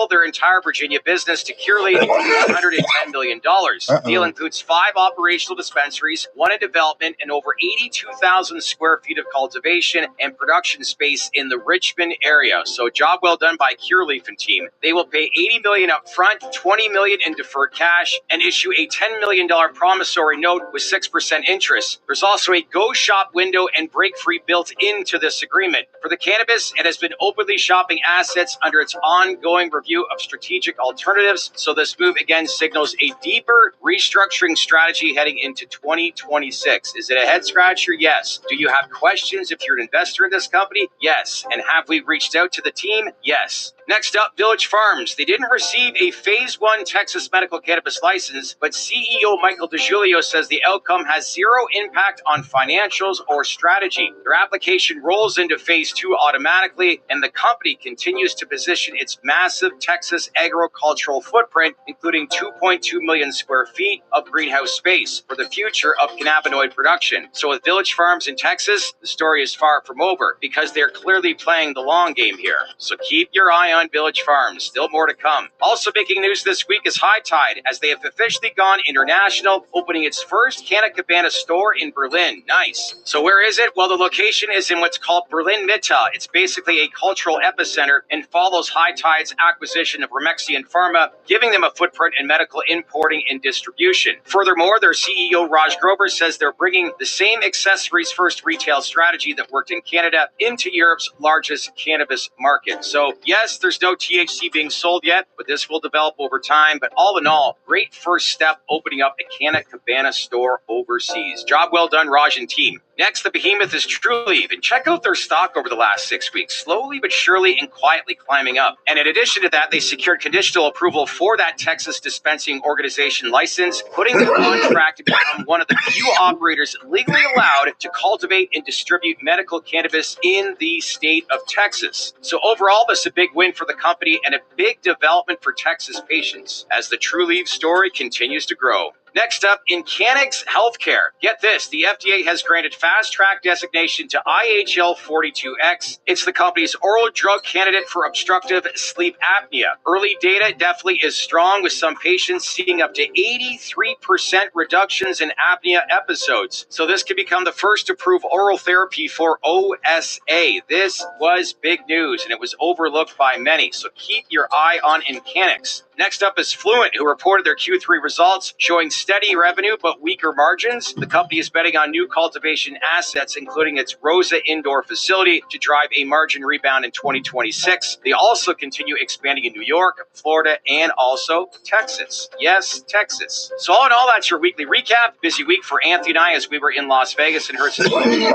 their entire Virginia business to Curaleaf for $110 million. The deal includes 5 operational dispensaries, 1 in development, and over 82,000 square feet of cultivation and production space in the Richmond area. So job well done by Curaleaf and team. They will pay $80 million up front, $20 million in deferred cash, and issue a $10 million promissory note with 6% interest. There's also a go shop window and break free built into this agreement. For the cannabis, it has been openly shopping assets under its ongoing review of strategic alternatives. So this move again signals a deeper restructuring strategy heading into 2026. Is it a head scratcher? Yes. Do you have questions if you're an investor in this company? Yes. And have we reached out to the team? Yes. Next up, Village Farms. They didn't receive a Phase 1 Texas medical cannabis license, but CEO Michael DeGiulio says the outcome has zero impact on financials or strategy. Their application rolls into Phase 2 automatically, and the company continues to position its massive Texas agricultural footprint, including 2.2 million square feet of greenhouse space, for the future of cannabinoid production. So with Village Farms in Texas, the story is far from over, because they're clearly playing the long game here. So keep your eye on Village Farms. Still more to come. Also making news this week is High Tide, as they have officially gone international, opening its first Canna Cabana store in Berlin. Nice. So where is it? Well, the location is in what's called Berlin Mitte. It's basically a cultural epicenter and follows High Tide's acquisition of Remexian Pharma, giving them a footprint in medical importing and distribution. Furthermore, their CEO Raj Grover says they're bringing the same accessories-first retail strategy that worked in Canada into Europe's largest cannabis market. So yes, there's no THC being sold yet, but this will develop over time. But all in all, great first step opening up a Canna Cabana store overseas. Job well done, Raj and team. Next, the behemoth is Trulieve, and check out their stock over the last 6 weeks, slowly but surely and quietly climbing up. And in addition to that, they secured conditional approval for that Texas dispensing organization license, putting them on track to become one of the few operators legally allowed to cultivate and distribute medical cannabis in the state of Texas. So overall, this is a big win for the company and a big development for Texas patients as the Trulieve story continues to grow. Next up, in Canix Healthcare. Get this, the FDA has granted fast-track designation to IHL42X. It's the company's oral drug candidate for obstructive sleep apnea. Early data definitely is strong, with some patients seeing up to 83% reductions in apnea episodes. So this could become the first approved oral therapy for OSA. This was big news, and it was overlooked by many. So keep your eye on Canix. Next up is Fluent, who reported their Q3 results, showing steady revenue but weaker margins. The company is betting on new cultivation assets, including its Rosa indoor facility, to drive a margin rebound in 2026. They also continue expanding in New York, Florida, and also Texas. Yes, Texas. So all in all, that's your weekly recap. Busy week for Anthony and I as we were in Las Vegas and heard some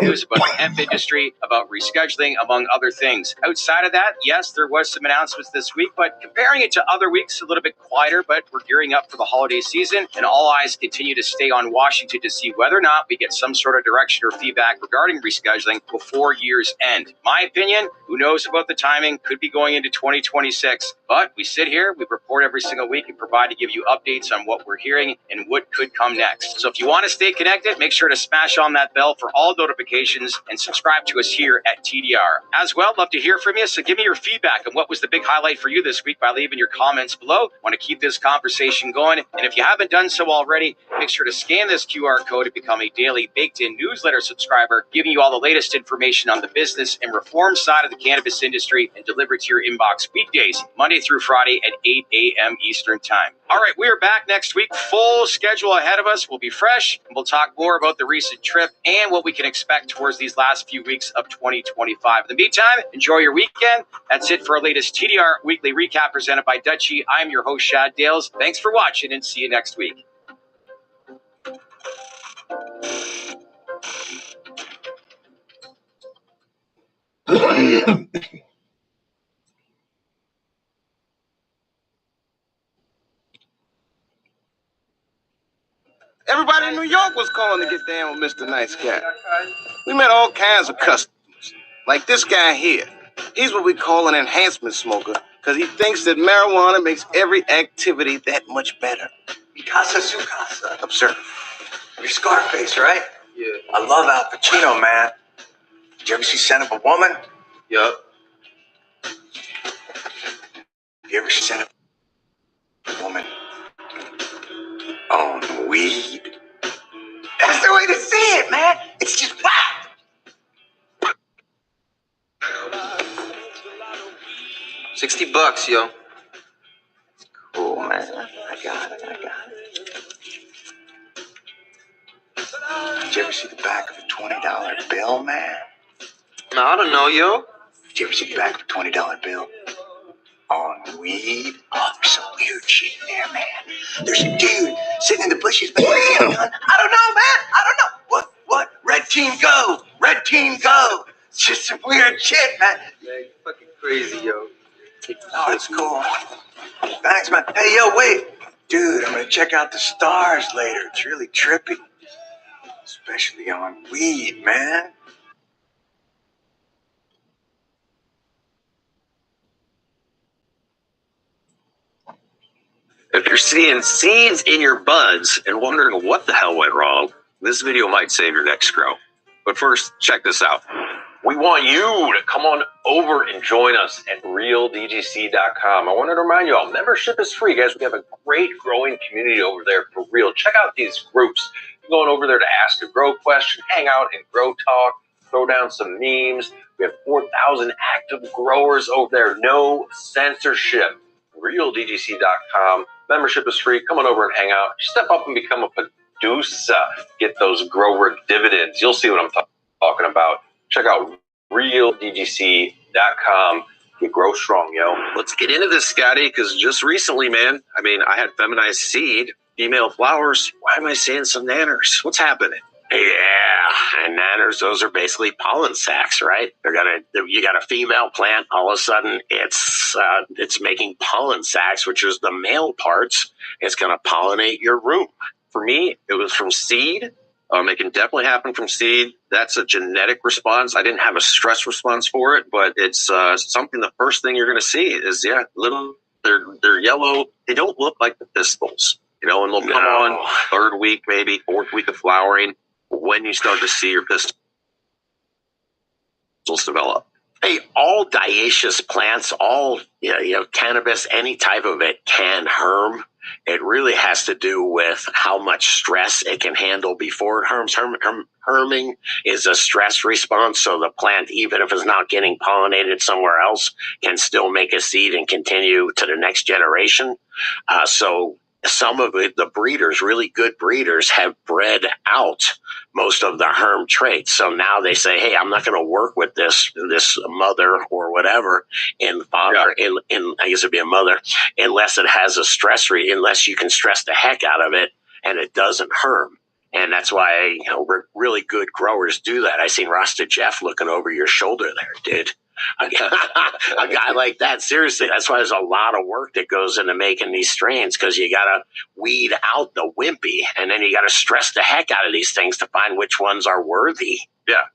news about the hemp industry, about rescheduling, among other things. Outside of that, yes, there was some announcements this week, but comparing it to other weeks, a little bit quieter, but we're gearing up for the holiday season, and all eyes continue to stay on Washington to see whether or not we get some sort of direction or feedback regarding rescheduling before year's end. My opinion, who knows about the timing, could be going into 2026. But we sit here, we report every single week, and provide to give you updates on what we're hearing and what could come next. So if you want to stay connected, make sure to smash on that bell for all notifications and subscribe to us here at TDR. As well, love to hear from you, so give me your feedback on what was the big highlight for you this week by leaving your comments below. Want to keep this conversation going, and if you haven't done so already, make sure to scan this QR code to become a daily baked-in newsletter subscriber, giving you all the latest information on the business and reform side of the cannabis industry and delivered to your inbox weekdays, Monday through Friday at 8 a.m. Eastern Time. All right, we are back next week. Full schedule ahead of us. We'll be fresh, and we'll talk more about the recent trip and what we can expect towards these last few weeks of 2025. In the meantime, enjoy your weekend. That's it for our latest TDR Weekly Recap presented by Dutchie. I'm your host, Shad Dales. Thanks for watching, and see you next week. Everybody in New York was calling to get down with Mr. Nice Guy. We met all kinds of customers, like this guy here. He's what we call an enhancement smoker, because he thinks that marijuana makes every activity that much better. Casa su casa. Observe. You're Scarface, right? Yeah. I love Al Pacino, man. Did you ever see Son of a Woman? Yup. You ever see Son of a Woman on weed? That's the way to see it, man. It's just whack. $60, yo. Cool, man. I got it. Did you ever see the back of a $20 bill, man? No, I don't know, yo. Did you ever see the back of a $20 bill on weed? Oh, there's some weird shit in there, man. There's a dude sitting in the bushes with a gun. I don't know, man. I don't know. What? Red team go. Red team go. It's just some weird shit, man. Man, you fucking crazy, yo. Oh, that's cool. Thanks, man. Hey, yo, wait. Dude, I'm going to check out the stars later. It's really trippy. Especially on weed, man. If you're seeing seeds in your buds and wondering what the hell went wrong, this video might save your next grow. But first, check this out. We want you to come on over and join us at RealDGC.com. I wanted to remind you all, membership is free, guys. We have a great growing community over there for real. Check out these groups. You're going over there to ask a grow question, hang out and grow talk, throw down some memes. We have 4,000 active growers over there. No censorship. RealDGC.com. Membership is free. Come on over and hang out. Step up and become a producer. Get those grower dividends. You'll see what I'm talking about. Check out RealDGC.com. Get grow strong, yo. Let's get into this, Scotty, because just recently, man, I had feminized seed, female flowers. Why am I saying some nanners? What's happening? Yeah, and nanners, those are basically pollen sacs, right? You got a female plant, all of a sudden it's making pollen sacs, which is the male parts. It's going to pollinate your room. For me, it was from seed. It can definitely happen from seed. That's a genetic response. I didn't have a stress response for it, but it's something. The first thing you're going to see is they're yellow. They don't look like the pistils, and they'll come on third week, maybe fourth week of flowering. When you start to see your pistils develop. Hey, all dioecious plants, all cannabis, any type of it can herm. It really has to do with how much stress it can handle before it herms. Herming is a stress response, so the plant, even if it's not getting pollinated somewhere else, can still make a seed and continue to the next generation. So some of the breeders, really good breeders, have bred out most of the herm traits. So now they say, hey, I'm not going to work with this mother or whatever in father, in I guess it'd be a mother, unless it has a unless you can stress the heck out of it and it doesn't herm. And that's why really good growers do that. I seen Rasta Jeff looking over your shoulder there, dude. A guy like that, seriously, that's why there's a lot of work that goes into making these strains, because you got to weed out the wimpy, and then you got to stress the heck out of these things to find which ones are worthy. Yeah.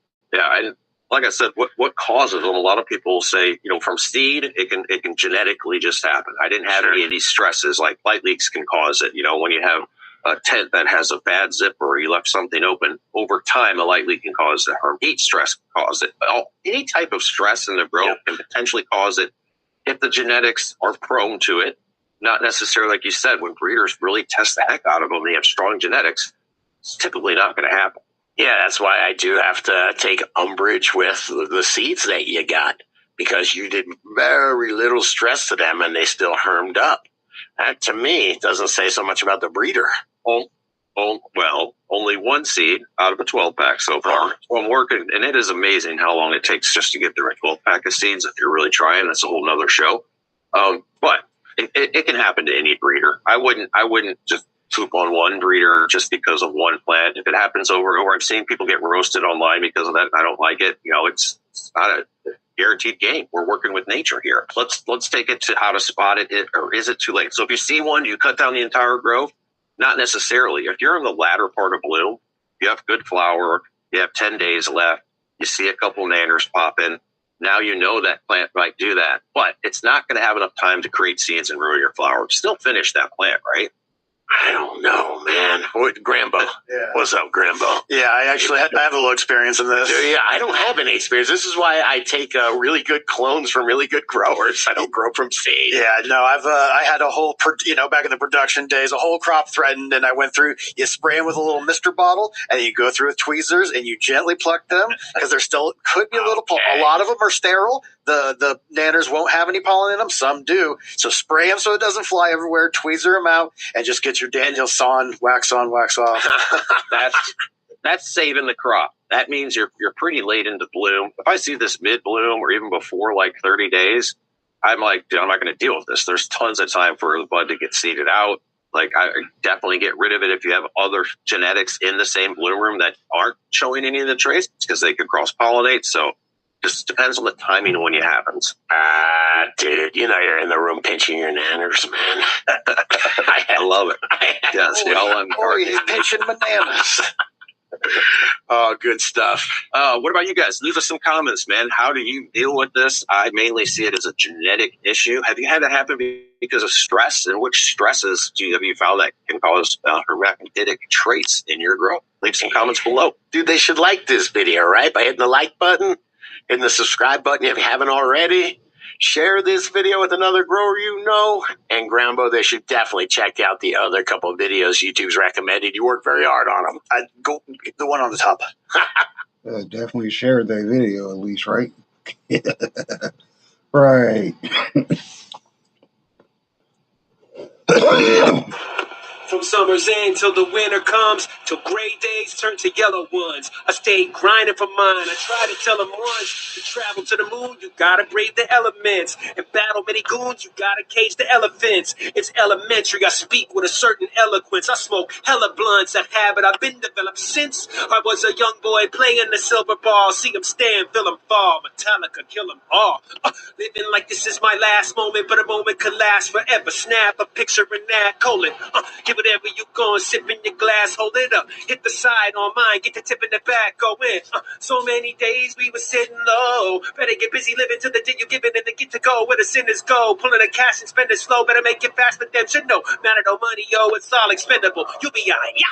like I said, what causes them? A lot of people say, from seed, it can genetically just happen. I didn't have any of these stresses. Like light leaks can cause it. When you have a tent that has a bad zipper, or you left something open, over time, a light leak can cause it. Or heat stress can cause it. Any type of stress in the growth can potentially cause it if the genetics are prone to it. Not necessarily, like you said, when breeders really test the heck out of them, they have strong genetics, it's typically not going to happen. Yeah, that's why I do have to take umbrage with the seeds that you got, because you did very little stress to them and they still hermed up. That, to me, doesn't say so much about the breeder. Well, only one seed out of a 12-pack so far. Well, I'm working, and it is amazing how long it takes just to get through a 12-pack of seeds. If you're really trying, that's a whole nother show. But it can happen to any breeder. I wouldn't just poop on one breeder just because of one plant. If it happens over and over, I've seen people get roasted online because of that. And I don't like it. It's not a guaranteed game. We're working with nature here. Let's take it to how to spot it, or is it too late? So if you see one, do you cut down the entire grove? Not necessarily. If you're in the latter part of bloom, you have good flower, you have 10 days left, you see a couple nanners pop in, now you know that plant might do that. But it's not going to have enough time to create seeds and ruin your flower. Still finish that plant, right? I don't know, man. Grambo. Yeah. What's up, Grambo? Yeah, I have a little experience in this. Yeah, I don't have any experience. This is why I take really good clones from really good growers. I don't grow from seed. Yeah, no, I had a whole, back in the production days, a whole crop threatened, and I went through, you spray them with a little mister bottle, and you go through with tweezers, and you gently pluck them, because there still could be a little pollen. A lot of them are sterile. The nanners won't have any pollen in them. Some do. So spray them so it doesn't fly everywhere, tweezer them out, and just get your Daniel San wax on, wax off. That's saving the crop. That means you're pretty late into bloom. If I see this mid bloom or even before like 30 days, I'm like, dude, I'm not going to deal with this. There's tons of time for the bud to get seeded out. Like, I definitely get rid of it if you have other genetics in the same bloom room that aren't showing any of the traits, because they could cross pollinate. So just depends on the timing of when it happens. Dude, you're in the room pinching your nanners, man. I love it. Yes, he's pinching bananas. Oh, good stuff. What about you guys? Leave us some comments, man. How do you deal with this? I mainly see it as a genetic issue. Have you had that happen because of stress? And which stresses have you found that can cause hermaphroditic traits in your growth? Leave some comments below. Dude, they should like this video, right? By hitting the like button, hitting the subscribe button if you haven't already. Share this video with another grower you know. And Grambo, they should definitely check out the other couple of videos YouTube's recommended. You work very hard on them. I'd go the one on the top. Definitely share that video at least, right? Right. From summer's end till the winter comes, till gray days turn to yellow ones. I stay grinding for mine. I try to tell them once, to travel to the moon, you gotta brave the elements. And battle many goons, you gotta cage the elephants. It's elementary, I speak with a certain eloquence. I smoke hella blunts, a habit I've been developed since I was a young boy playing the silver ball. See them stand, feel them fall, Metallica, kill them all. Living like this is my last moment, but a moment could last forever. Snap a picture in that colon. Give whatever you going, sip in your glass, hold it up, hit the side on mine, get the tip in the back, go in. So many days we were sitting low, better get busy living till the day you give it and then get to go where the sinners go, pulling the cash and spend it slow, better make it fast, redemption, no matter no money, yo, it's all expendable, you'll be alright, yeah.